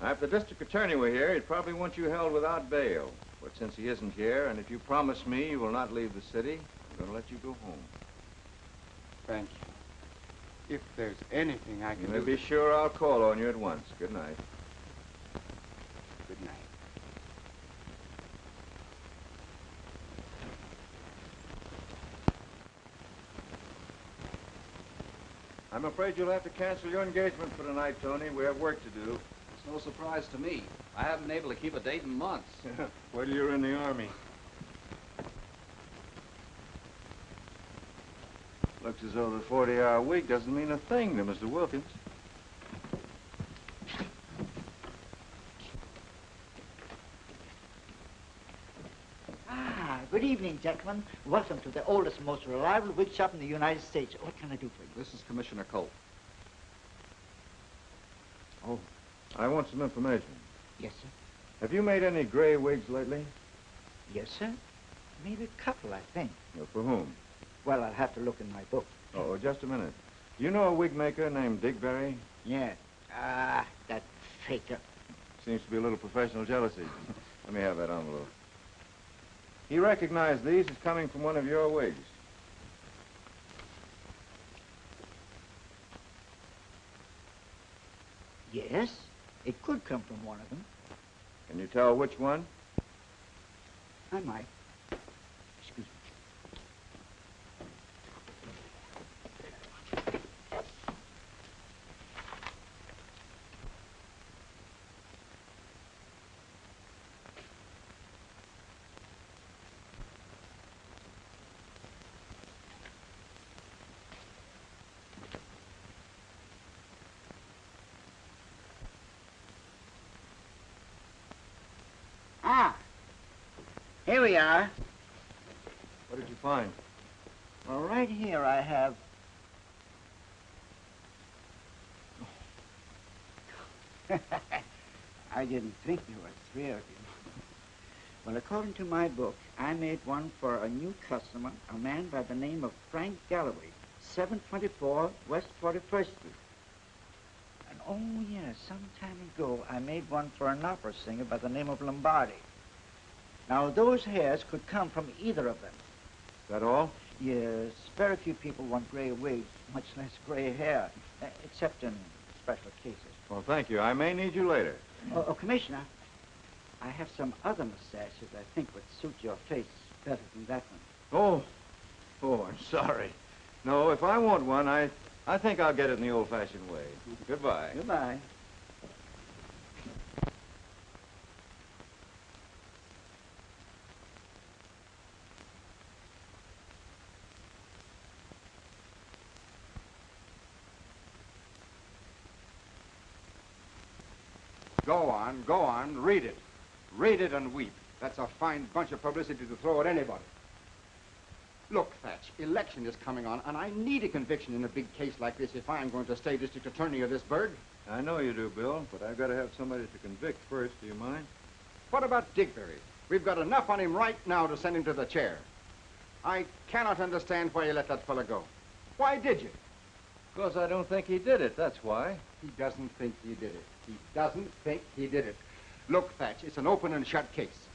Speaker 6: Now, if the district attorney were here, he'd probably want you held without bail. But since he isn't here, and if you promise me you will not leave the city, I'm going to let you go home.
Speaker 2: Thank you. If there's anything I can
Speaker 6: You
Speaker 2: do...
Speaker 6: may be sure I'll call on you at once. Good night.
Speaker 2: Good night.
Speaker 6: I'm afraid you'll have to cancel your engagement for tonight, Tony. We have work to do.
Speaker 10: It's no surprise to me. I haven't been able to keep a date in months.
Speaker 6: Wait till you're in the Army. Looks as though the 40-hour week doesn't mean a thing to Mr. Wilkins.
Speaker 16: Good evening, gentlemen. Welcome to the oldest, most reliable wig shop in the United States. What can I do for you?
Speaker 10: This is Commissioner Colt.
Speaker 6: Oh, I want some information.
Speaker 16: Yes, sir.
Speaker 6: Have you made any gray wigs lately?
Speaker 16: Yes, sir. Maybe a couple, I think.
Speaker 6: Well, for whom?
Speaker 16: Well, I'll have to look in my book.
Speaker 6: Oh, just a minute. Do you know a wig maker named Digbury?
Speaker 16: Yeah. That faker.
Speaker 6: Seems to be a little professional jealousy. Let me have that envelope. He recognized these as coming from one of your wigs.
Speaker 16: Yes, it could come from one of them.
Speaker 6: Can you tell which one?
Speaker 16: I might. Excuse me. Ah, here we are.
Speaker 6: What did you find?
Speaker 16: Well, right here I have... I didn't think there were three of you. Well, according to my book, I made one for a new customer, a man by the name of Frank Galloway, 724 West 41st Street. And oh, yes, some time ago, I made one for an opera singer by the name of Lombardi. Now, those hairs could come from either of them.
Speaker 6: Is that all?
Speaker 16: Yes, very few people want gray wigs, much less gray hair, except in special cases.
Speaker 6: Well, thank you. I may need you later.
Speaker 16: Oh, Commissioner, I have some other mustaches I think would suit your face better than that one.
Speaker 6: Oh, I'm sorry. No, if I want one, I think I'll get it in the old-fashioned way. Goodbye.
Speaker 16: Goodbye.
Speaker 2: Go on, read it. Read it and weep. That's a fine bunch of publicity to throw at anybody. Look, Thatch, election is coming on, and I need a conviction in a big case like this if I'm going to stay district attorney of this burg.
Speaker 6: I know you do, Bill, but I've got to have somebody to convict first. Do you mind?
Speaker 2: What about Digberry? We've got enough on him right now to send him to the chair. I cannot understand why you let that fella go. Why did you?
Speaker 6: Because I don't think he did it, that's why.
Speaker 2: He doesn't think he did it. He doesn't think he did it. Look, Thatch, it's an open and shut case.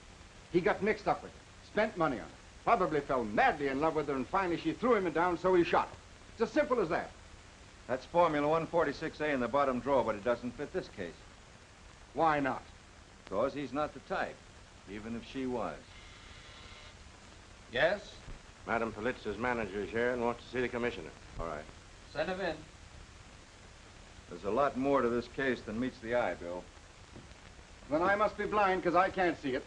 Speaker 2: He got mixed up with her, spent money on her, probably fell madly in love with her, and finally she threw him down, so he shot her. It's as simple as that.
Speaker 6: That's Formula 146A in the bottom drawer, but it doesn't fit this case.
Speaker 2: Why not?
Speaker 6: Because he's not the type, even if she was.
Speaker 10: Yes?
Speaker 15: Madam Pulitzer's manager is here and wants to see the commissioner.
Speaker 6: All right.
Speaker 10: Send him in.
Speaker 6: There's a lot more to this case than meets the eye, Bill.
Speaker 2: Then I must be blind, because I can't see it.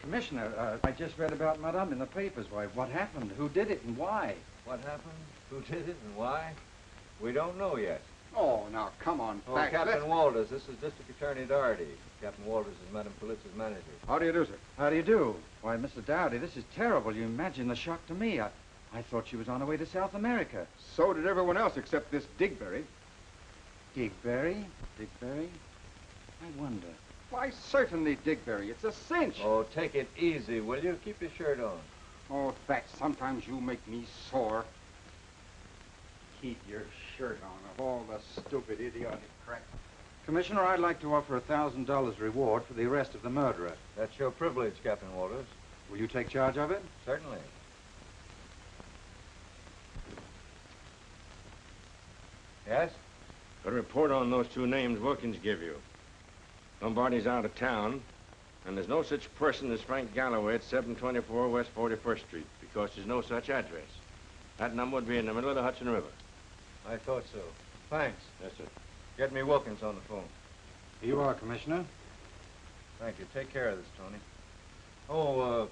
Speaker 17: Commissioner, I just read about Madame in the papers. Why, what happened? Who did it and why?
Speaker 6: What happened? Who did it and why? We don't know yet.
Speaker 2: Oh, now, come on,
Speaker 6: Oh,
Speaker 2: Thatch.
Speaker 6: Captain Walters, this is District Attorney Doherty. Captain Walters is Madam Pulitzer's manager.
Speaker 2: How do you do, sir?
Speaker 17: How do you do? Why, Mr. Dowdy, this is terrible. You imagine the shock to me. I thought she was on her way to South America.
Speaker 2: So did everyone else except this Digberry.
Speaker 17: Digberry? Digberry? I wonder.
Speaker 2: Why, certainly Digberry. It's a cinch.
Speaker 6: Oh, take it easy, will you? Keep your shirt on.
Speaker 2: Oh, Thatch, sometimes you make me sore. Keep your shirt on, of all the stupid, idiotic crap.
Speaker 17: Commissioner, I'd like to offer $1,000 reward for the arrest of the murderer.
Speaker 6: That's your privilege, Captain Walters.
Speaker 17: Will you take charge of it?
Speaker 6: Certainly. Yes?
Speaker 15: A report on those two names Wilkins give you. Lombardi's out of town, and there's no such person as Frank Galloway at 724 West 41st Street, because there's no such address. That number would be in the middle of the Hudson River.
Speaker 6: I thought so. Thanks.
Speaker 15: Yes, sir.
Speaker 6: Get me Wilkins on the phone.
Speaker 17: Here you are, Commissioner.
Speaker 6: Thank you. Take care of this, Tony. Oh,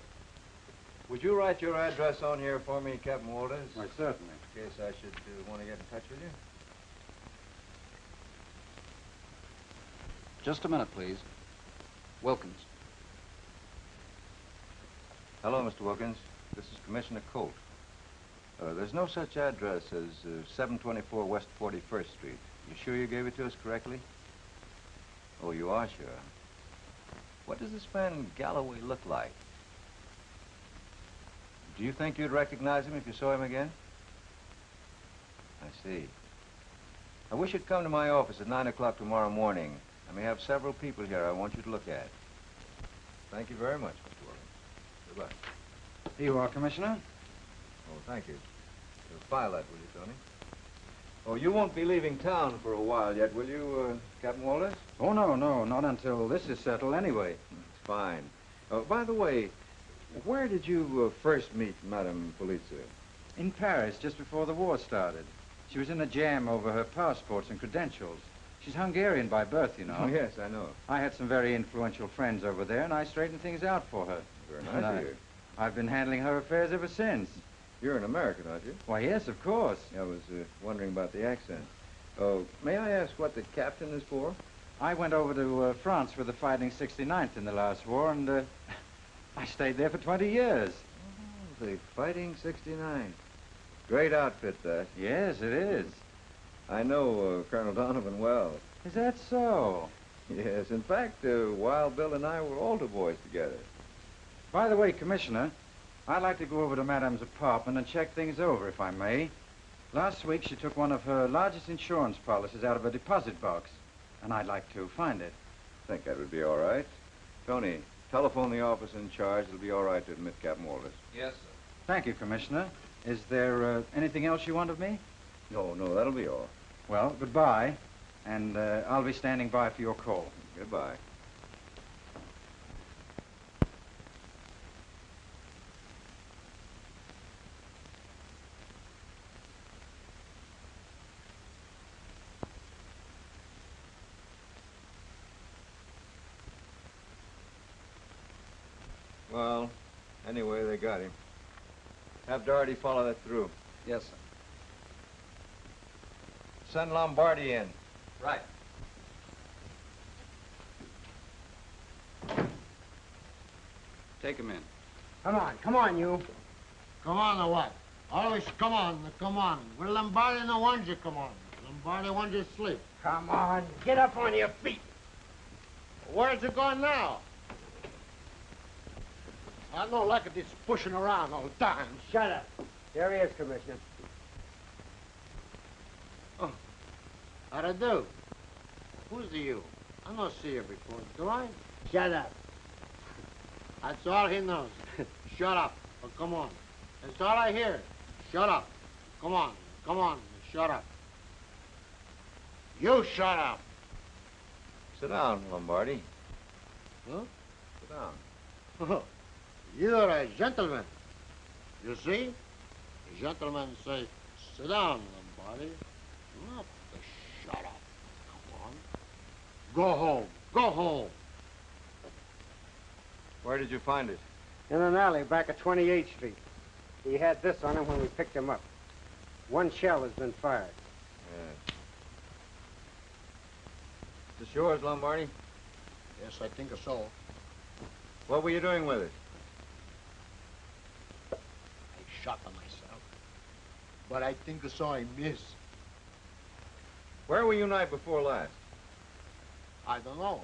Speaker 6: would you write your address on here for me, Captain Walters?
Speaker 17: Why, certainly.
Speaker 6: In case I should want to get in touch with you.
Speaker 10: Just a minute, please. Wilkins.
Speaker 6: Hello, Mr. Wilkins. This is Commissioner Colt. There's no such address as 724 West 41st Street. You sure you gave it to us correctly? Oh, you are sure? What does this man Galloway look like? Do you think you'd recognize him if you saw him again? I see. I wish you'd come to my office at 9 o'clock tomorrow morning. I may have several people here I want you to look at. Thank you very much, Mr. Wilkins. Goodbye.
Speaker 17: Here you are, Commissioner.
Speaker 6: Oh, thank you. You'll file that, will you, Tony? Oh, you won't be leaving town for a while yet, will you, Captain Walters?
Speaker 17: Oh, no, not until this is settled anyway.
Speaker 6: It's fine. By the way, where did you first meet Madame Pulitzer?
Speaker 17: In Paris, just before the war started. She was in a jam over her passports and credentials. She's Hungarian by birth, you know.
Speaker 6: Oh, yes, I know.
Speaker 17: I had some very influential friends over there, and I straightened things out for her.
Speaker 6: Very nice of you.
Speaker 17: I've been handling her affairs ever since.
Speaker 6: You're an American, aren't you?
Speaker 17: Why, yes, of course.
Speaker 6: I was wondering about the accent. Oh, may I ask what the captain is for?
Speaker 17: I went over to France with the Fighting 69th in the last war, and I stayed there for 20 years.
Speaker 6: Oh, the Fighting 69. Great outfit, that.
Speaker 17: Yes, it is.
Speaker 6: I know Colonel Donovan well.
Speaker 17: Is that so?
Speaker 6: Yes, in fact, Wild Bill and I were altar boys together.
Speaker 17: By the way, Commissioner, I'd like to go over to Madame's apartment and check things over, if I may. Last week, she took one of her largest insurance policies out of a deposit box, and I'd like to find it.
Speaker 6: I think that would be all right. Tony, telephone the officer in charge. It'll be all right to admit Captain Walters.
Speaker 10: Yes, sir.
Speaker 17: Thank you, Commissioner. Is there anything else you want of me?
Speaker 6: No, that'll be all.
Speaker 17: Well, goodbye, and I'll be standing by for your call.
Speaker 6: Goodbye. Well, anyway, they got him. Have Doherty follow that through.
Speaker 10: Yes, sir.
Speaker 6: Send Lombardi in.
Speaker 10: Right. Take him in.
Speaker 12: Come on, you. Come on or what? Always come on. Well, Lombardi no wants you come on. Lombardi wants you to sleep. Come on, get up on your feet. Where's it going now? I don't like this pushing around all the time.
Speaker 18: Shut up. There he is, Commissioner.
Speaker 12: Oh, how'd I do? Who's you? I don't see you before, do I?
Speaker 18: Shut up.
Speaker 12: That's all he knows. Shut up. Oh, come on. That's all I hear. Shut up. Come on, shut up. You shut up.
Speaker 6: Sit down, Lombardi.
Speaker 12: Huh?
Speaker 6: Sit down.
Speaker 12: Oh, you're a gentleman. You see? The gentleman say, sit down, Lombardi. Not to shut up. Come on. Go home. Go home.
Speaker 6: Where did you find it?
Speaker 18: In an alley back at 28th Street. He had this on him when we picked him up. One shell has been fired.
Speaker 6: Yeah. Is this yours, Lombardi?
Speaker 12: Yes, I think so.
Speaker 6: What were you doing with it?
Speaker 12: I shot myself. But I think so I miss.
Speaker 6: Where were you night before last?
Speaker 12: I don't know.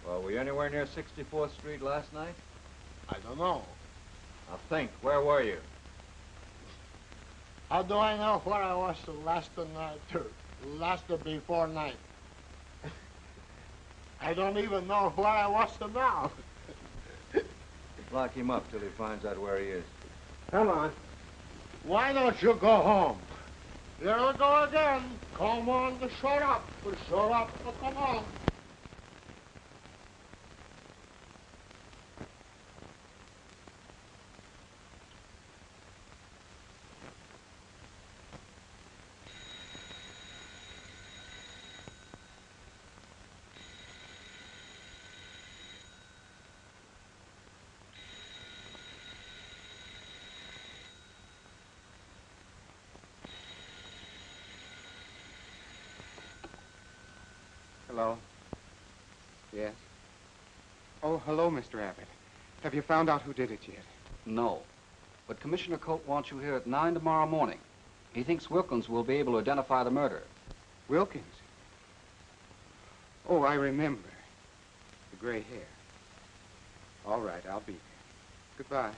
Speaker 6: Well, were you anywhere near 64th Street last night?
Speaker 12: I don't know.
Speaker 6: Now think, where were you?
Speaker 12: How do I know where I was the last night or last before night? I don't even know where I was now.
Speaker 6: Lock him up till he finds out where he is.
Speaker 18: Come on.
Speaker 12: Why don't you go home? Here we go again. Come on, shut up. Shut up. Oh, come on.
Speaker 2: Hello? Yes? Oh, hello, Mr. Abbott. Have you found out who did it yet?
Speaker 10: No. But Commissioner Colt wants you here at 9 tomorrow morning. He thinks Wilkins will be able to identify the murderer.
Speaker 2: Wilkins? Oh, I remember. The gray hair. All right, I'll be there. Goodbye.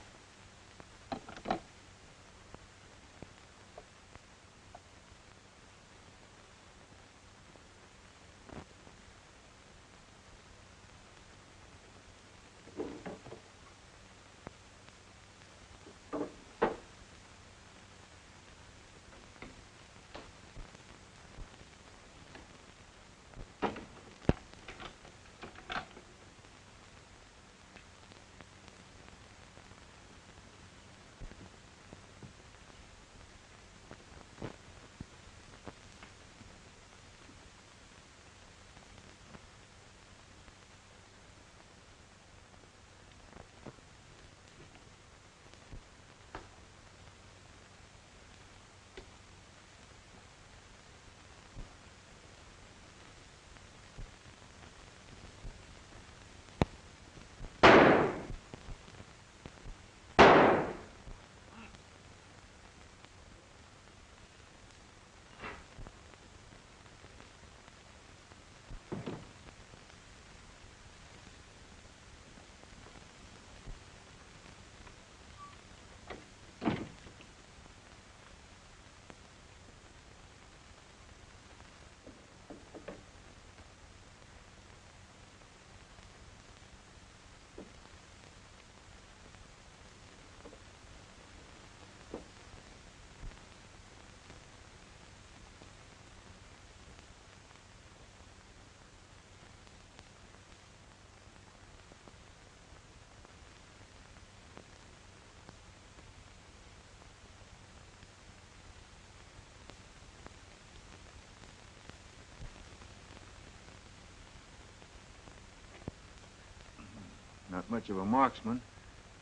Speaker 6: Not much of a marksman.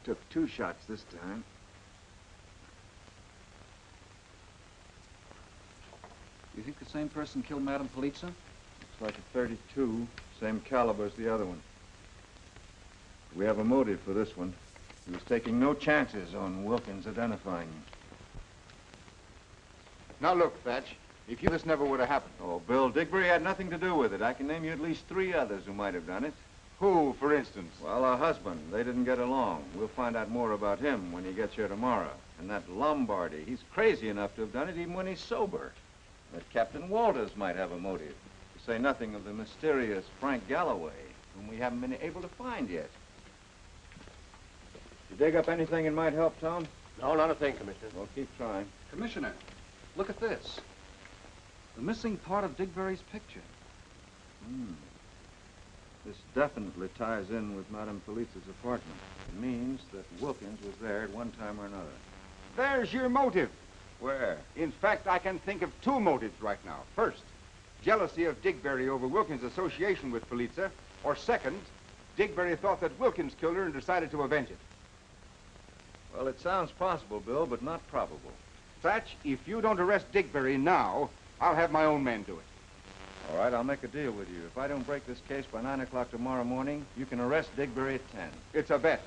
Speaker 6: Took 2 shots this time.
Speaker 14: You think the same person killed Madame Polizza?
Speaker 6: Looks like a .32, same caliber as the other one. We have a motive for this one. He was taking no chances on Wilkins identifying him.
Speaker 2: Now look, Thatch, if this never would have happened.
Speaker 6: Oh, Bill, Digbury had nothing to do with it. I can name you at least 3 others who might have done it.
Speaker 2: Who, for instance?
Speaker 6: Well, her husband. They didn't get along. We'll find out more about him when he gets here tomorrow. And that Lombardi, he's crazy enough to have done it even when he's sober. That Captain Walters might have a motive. To say nothing of the mysterious Frank Galloway, whom we haven't been able to find yet. You dig up anything that might help, Tom?
Speaker 11: No, not a thing, Commissioner.
Speaker 6: Well, keep trying.
Speaker 10: Commissioner, look at this. The missing part of Digbury's picture.
Speaker 6: This definitely ties in with Madame Polizza's apartment. It means that Wilkins was there at one time or another.
Speaker 2: There's your motive.
Speaker 6: Where?
Speaker 2: In fact, I can think of 2 motives right now. First, jealousy of Digbury over Wilkins' association with Polizza. Or second, Digbury thought that Wilkins killed her and decided to avenge it.
Speaker 6: Well, it sounds possible, Bill, but not probable.
Speaker 2: Thatch, if you don't arrest Digbury now, I'll have my own men do it.
Speaker 6: All right, I'll make a deal with you. If I don't break this case by 9 o'clock tomorrow morning, you can arrest Digbury at 10.
Speaker 2: It's a bet.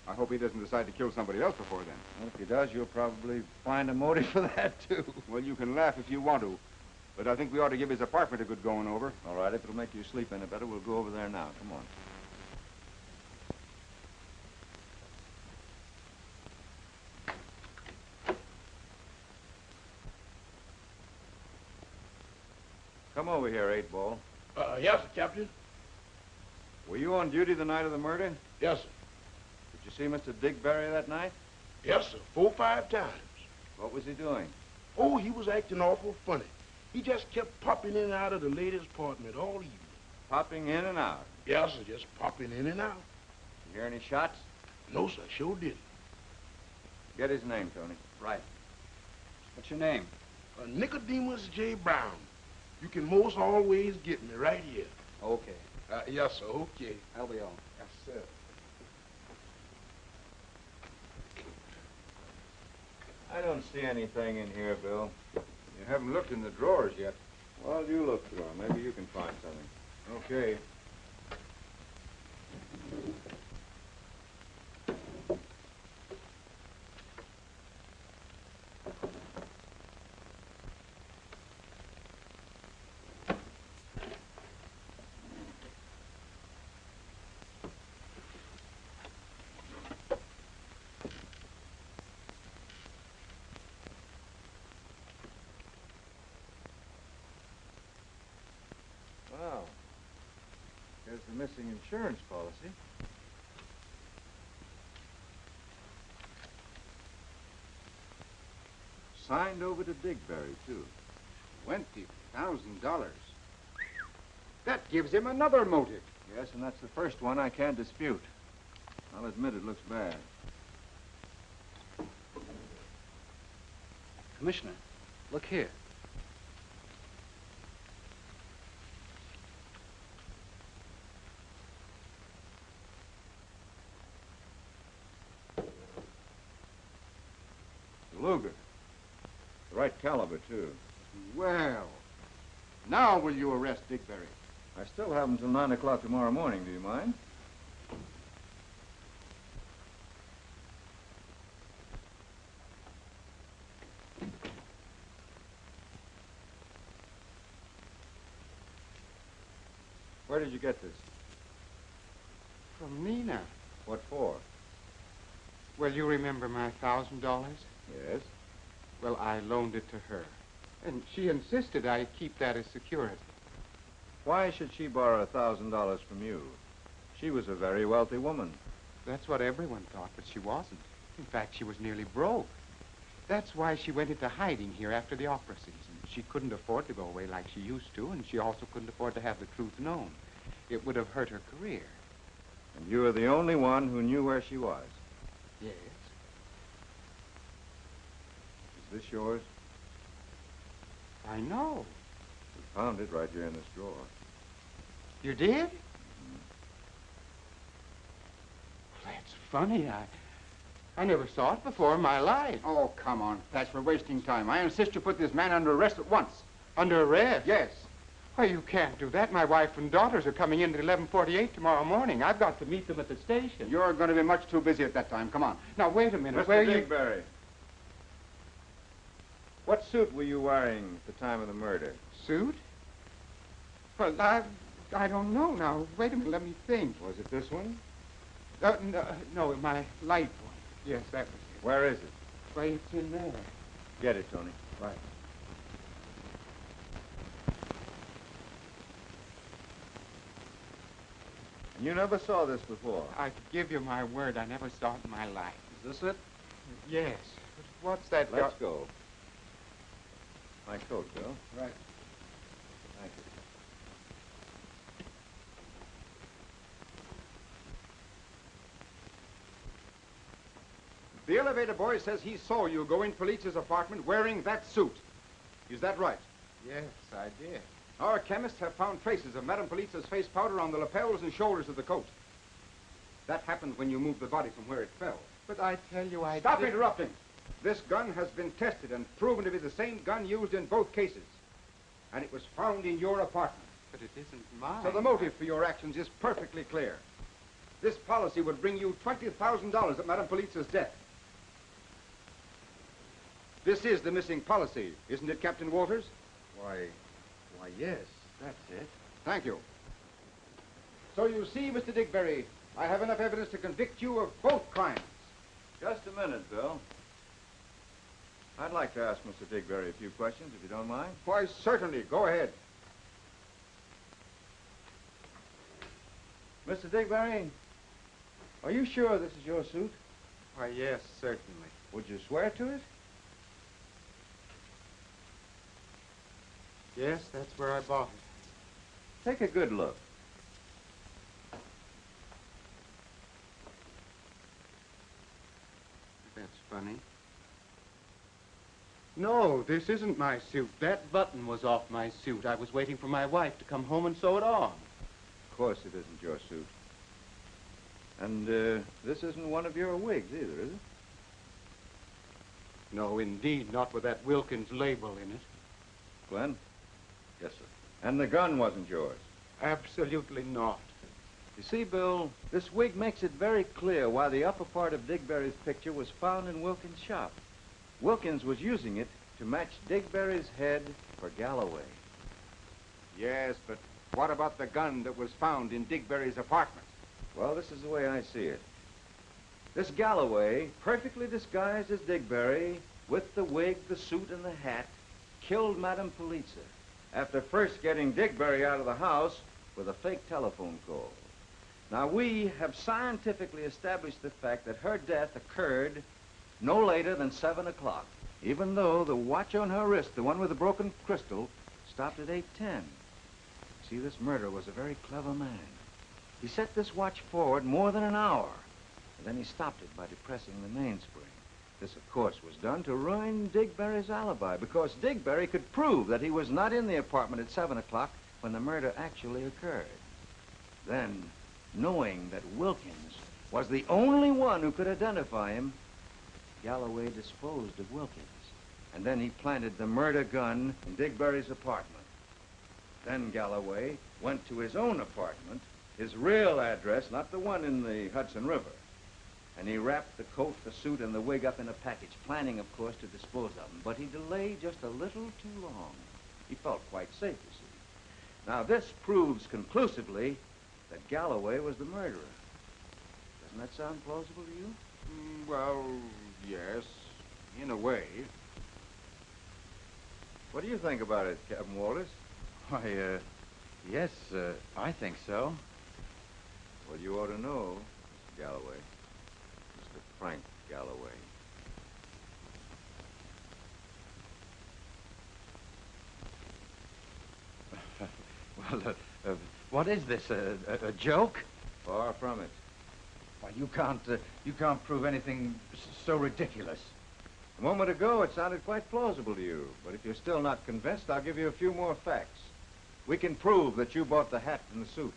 Speaker 2: I hope he doesn't decide to kill somebody else before then.
Speaker 6: Well, if he does, you'll probably find a motive for that, too.
Speaker 2: Well, you can laugh if you want to, but I think we ought to give his apartment a good going over.
Speaker 6: All right, if it'll make you sleep any better, we'll go over there now. Come on. Come over here, 8-Ball.
Speaker 5: Yes, sir, Captain.
Speaker 6: Were you on duty the night of the murder?
Speaker 5: Yes, sir.
Speaker 6: Did you see Mr. Digbury that night?
Speaker 5: Yes, sir. 4 or 5 times.
Speaker 6: What was he doing?
Speaker 5: Oh, he was acting awful funny. He just kept popping in and out of the lady's apartment all evening.
Speaker 6: Popping in and out?
Speaker 5: Yes, sir, just popping in and out.
Speaker 6: You hear any shots?
Speaker 5: No, sir, sure didn't.
Speaker 6: Get his name, Tony.
Speaker 10: Right. What's your name?
Speaker 5: Nicodemus J. Brown. You can most always get me right here.
Speaker 10: Okay.
Speaker 5: Yes, sir, okay.
Speaker 10: I'll be on.
Speaker 5: Yes, sir.
Speaker 6: I don't see anything in here, Bill.
Speaker 2: You haven't looked in the drawers yet.
Speaker 6: Well, you look through them. Maybe you can find something.
Speaker 2: Okay.
Speaker 6: Wow. Here's the missing insurance policy. Signed over to Digbury, too.
Speaker 2: $20,000. That gives him another motive.
Speaker 6: Yes, and that's the first one I can't dispute. I'll admit it looks bad.
Speaker 10: Commissioner, look here.
Speaker 6: Luger. The right caliber, too.
Speaker 2: Well, now will you arrest Digbury?
Speaker 6: I still have until 9 o'clock tomorrow morning. Do you mind? Where did you get this?
Speaker 2: From Nina.
Speaker 6: What for?
Speaker 2: Well, you remember my $1,000?
Speaker 6: Yes.
Speaker 2: Well, I loaned it to her. And she insisted I keep that as security.
Speaker 6: Why should she borrow $1,000 from you? She was a very wealthy woman.
Speaker 2: That's what everyone thought, but she wasn't. In fact, she was nearly broke. That's why she went into hiding here after the opera season. She couldn't afford to go away like she used to, and she also couldn't afford to have the truth known. It would have hurt her career.
Speaker 6: And you were the only one who knew where she was.
Speaker 2: Yes.
Speaker 6: Is this yours?
Speaker 2: I know.
Speaker 6: We found it right here in this drawer.
Speaker 2: You did? funny. I never saw it before in my life.
Speaker 19: Oh, come on, Thatch. We're wasting time. I insist you put this man under arrest at once.
Speaker 2: Under arrest?
Speaker 19: Yes.
Speaker 2: Why, you can't do that. My wife and daughters are coming in at 11:48 tomorrow morning. I've got to meet them at the station.
Speaker 19: You're going to be much too busy at that time. Come on.
Speaker 2: Now, wait a minute.
Speaker 6: Mr.
Speaker 2: Where
Speaker 6: Digberry, what suit were you wearing at the time of the murder?
Speaker 2: Suit? Well, I don't know now. Wait a minute. Let me think.
Speaker 6: Was it this one?
Speaker 2: No, my light one. Yes, that was it.
Speaker 6: Where is it?
Speaker 2: Why, it's in there.
Speaker 6: Get it, Tony.
Speaker 2: Right.
Speaker 6: And you never saw this before?
Speaker 2: I give you my word, I never saw it in my life.
Speaker 6: Is this it?
Speaker 2: Yes. What's that?
Speaker 6: Let's go. My coat, Bill.
Speaker 2: Right.
Speaker 6: Thank you.
Speaker 19: The elevator boy says he saw you go in Police's apartment wearing that suit. Is that right?
Speaker 2: Yes, I did.
Speaker 19: Our chemists have found traces of Madame Police's face powder on the lapels and shoulders of the coat. That happened when you moved the body from where it fell.
Speaker 2: But I tell you,
Speaker 19: Stop interrupting! This gun has been tested and proven to be the same gun used in both cases. And it was found in your apartment.
Speaker 2: But it isn't mine.
Speaker 19: So the motive for your actions is perfectly clear. This policy would bring you $20,000 at Madame Police's death. This is the missing policy, isn't it, Captain Walters?
Speaker 6: Why, yes, that's it.
Speaker 19: Thank you. So you see, Mr. Digberry, I have enough evidence to convict you of both crimes.
Speaker 6: Just a minute, Bill. I'd like to ask Mr. Digberry a few questions, if you don't mind.
Speaker 19: Why, certainly. Go ahead.
Speaker 6: Mr. Digberry, are you sure this is your suit?
Speaker 2: Why, yes, certainly.
Speaker 6: Would you swear to it?
Speaker 2: Yes, that's where I bought it.
Speaker 6: Take a good look.
Speaker 2: That's funny. No, this isn't my suit. That button was off my suit. I was waiting for my wife to come home and sew it on.
Speaker 6: Of course it isn't your suit. And this isn't one of your wigs either, is it?
Speaker 2: No, indeed, not with that Wilkins label in it.
Speaker 6: Glenn?
Speaker 9: Yes, sir.
Speaker 6: And the gun wasn't yours?
Speaker 2: Absolutely not.
Speaker 6: You see, Bill, this wig makes it very clear why the upper part of Digberry's picture was found in Wilkins' shop. Wilkins was using it to match Digberry's head for Galloway.
Speaker 19: Yes, but what about the gun that was found in Digberry's apartment?
Speaker 6: Well, this is the way I see it. This Galloway, perfectly disguised as Digberry, with the wig, the suit, and the hat, killed Madame Police after first getting Digberry out of the house with a fake telephone call. Now, we have scientifically established the fact that her death occurred no later than 7 o'clock, even though the watch on her wrist, the one with the broken crystal, stopped at 8:10. See, this murderer was a very clever man. He set this watch forward more than an hour, and then he stopped it by depressing the mainspring. This, of course, was done to ruin Digberry's alibi, because Digberry could prove that he was not in the apartment at 7 o'clock when the murder actually occurred. Then, knowing that Wilkins was the only one who could identify him, Galloway disposed of Wilkins. And then he planted the murder gun in Digberry's apartment. Then Galloway went to his own apartment, his real address, not the one in the Hudson River. And he wrapped the coat, the suit, and the wig up in a package, planning, of course, to dispose of them. But he delayed just a little too long. He felt quite safe, you see. Now, this proves conclusively that Galloway was the murderer. Doesn't that sound plausible to you?
Speaker 19: Well, yes, in a way.
Speaker 6: What do you think about it, Captain Walters?
Speaker 17: Why, yes, I think so.
Speaker 6: Well, you ought to know, Mr. Galloway. Mr. Frank Galloway.
Speaker 17: Well, what is this, a joke?
Speaker 6: Far from it.
Speaker 17: Why, you can't prove anything so ridiculous.
Speaker 6: A moment ago, it sounded quite plausible to you. But if you're still not convinced, I'll give you a few more facts. We can prove that you bought the hat and the suit.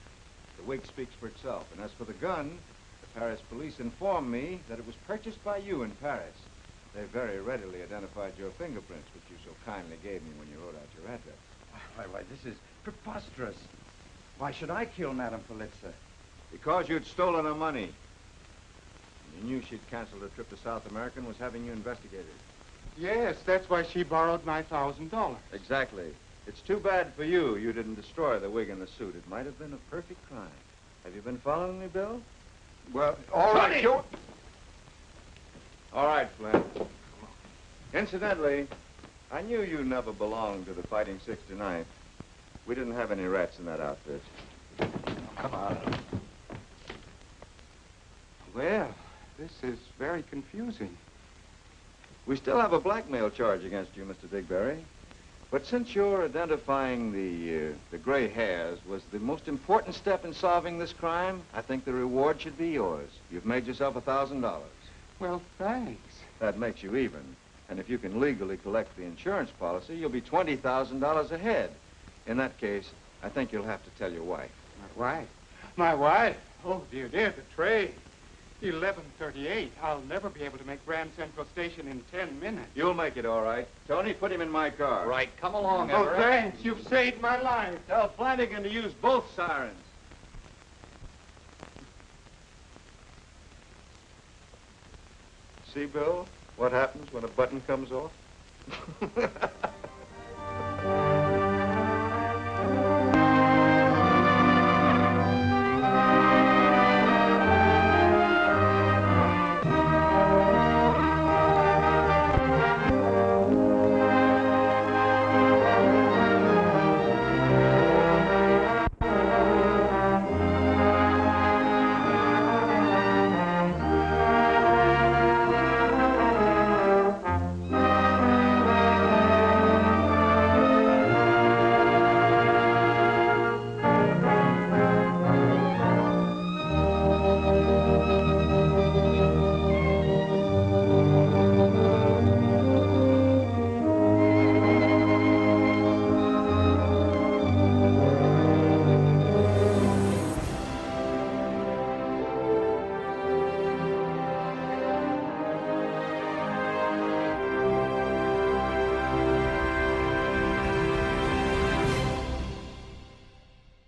Speaker 6: The wig speaks for itself. And as for the gun, the Paris police informed me that it was purchased by you in Paris. They very readily identified your fingerprints, which you so kindly gave me when you wrote out your address.
Speaker 17: Why, this is preposterous. Why should I kill Madame Polizza?
Speaker 6: Because you'd stolen her money. You knew she'd canceled her trip to South America and was having you investigated.
Speaker 2: Yes, that's why she borrowed my $1,000.
Speaker 6: Exactly. It's too bad for you didn't destroy the wig and the suit. It might have been a perfect crime. Have you been following me, Bill?
Speaker 2: Well, all right, Joe.
Speaker 6: All right, Flint. Incidentally, I knew you never belonged to the Fighting 69th. We didn't have any rats in that outfit.
Speaker 2: Come on. Well, this is very confusing.
Speaker 6: We still have a blackmail charge against you, Mr. Digberry. But since your identifying the gray hairs was the most important step in solving this crime, I think the reward should be yours. You've made yourself $1,000.
Speaker 2: Well, thanks.
Speaker 6: That makes you even. And if you can legally collect the insurance policy, you'll be $20,000 ahead. In that case, I think you'll have to tell your wife.
Speaker 2: My wife? My wife? Oh, dear, the train. 11:38. I'll never be able to make Grand Central Station in 10 minutes.
Speaker 6: You'll make it all right. Tony, put him in my car.
Speaker 10: Right. Come along,
Speaker 2: Oh,
Speaker 10: Everett.
Speaker 2: thanks. You've saved my life.
Speaker 6: Tell Flanagan to use both sirens. See, Bill, what happens when a button comes off?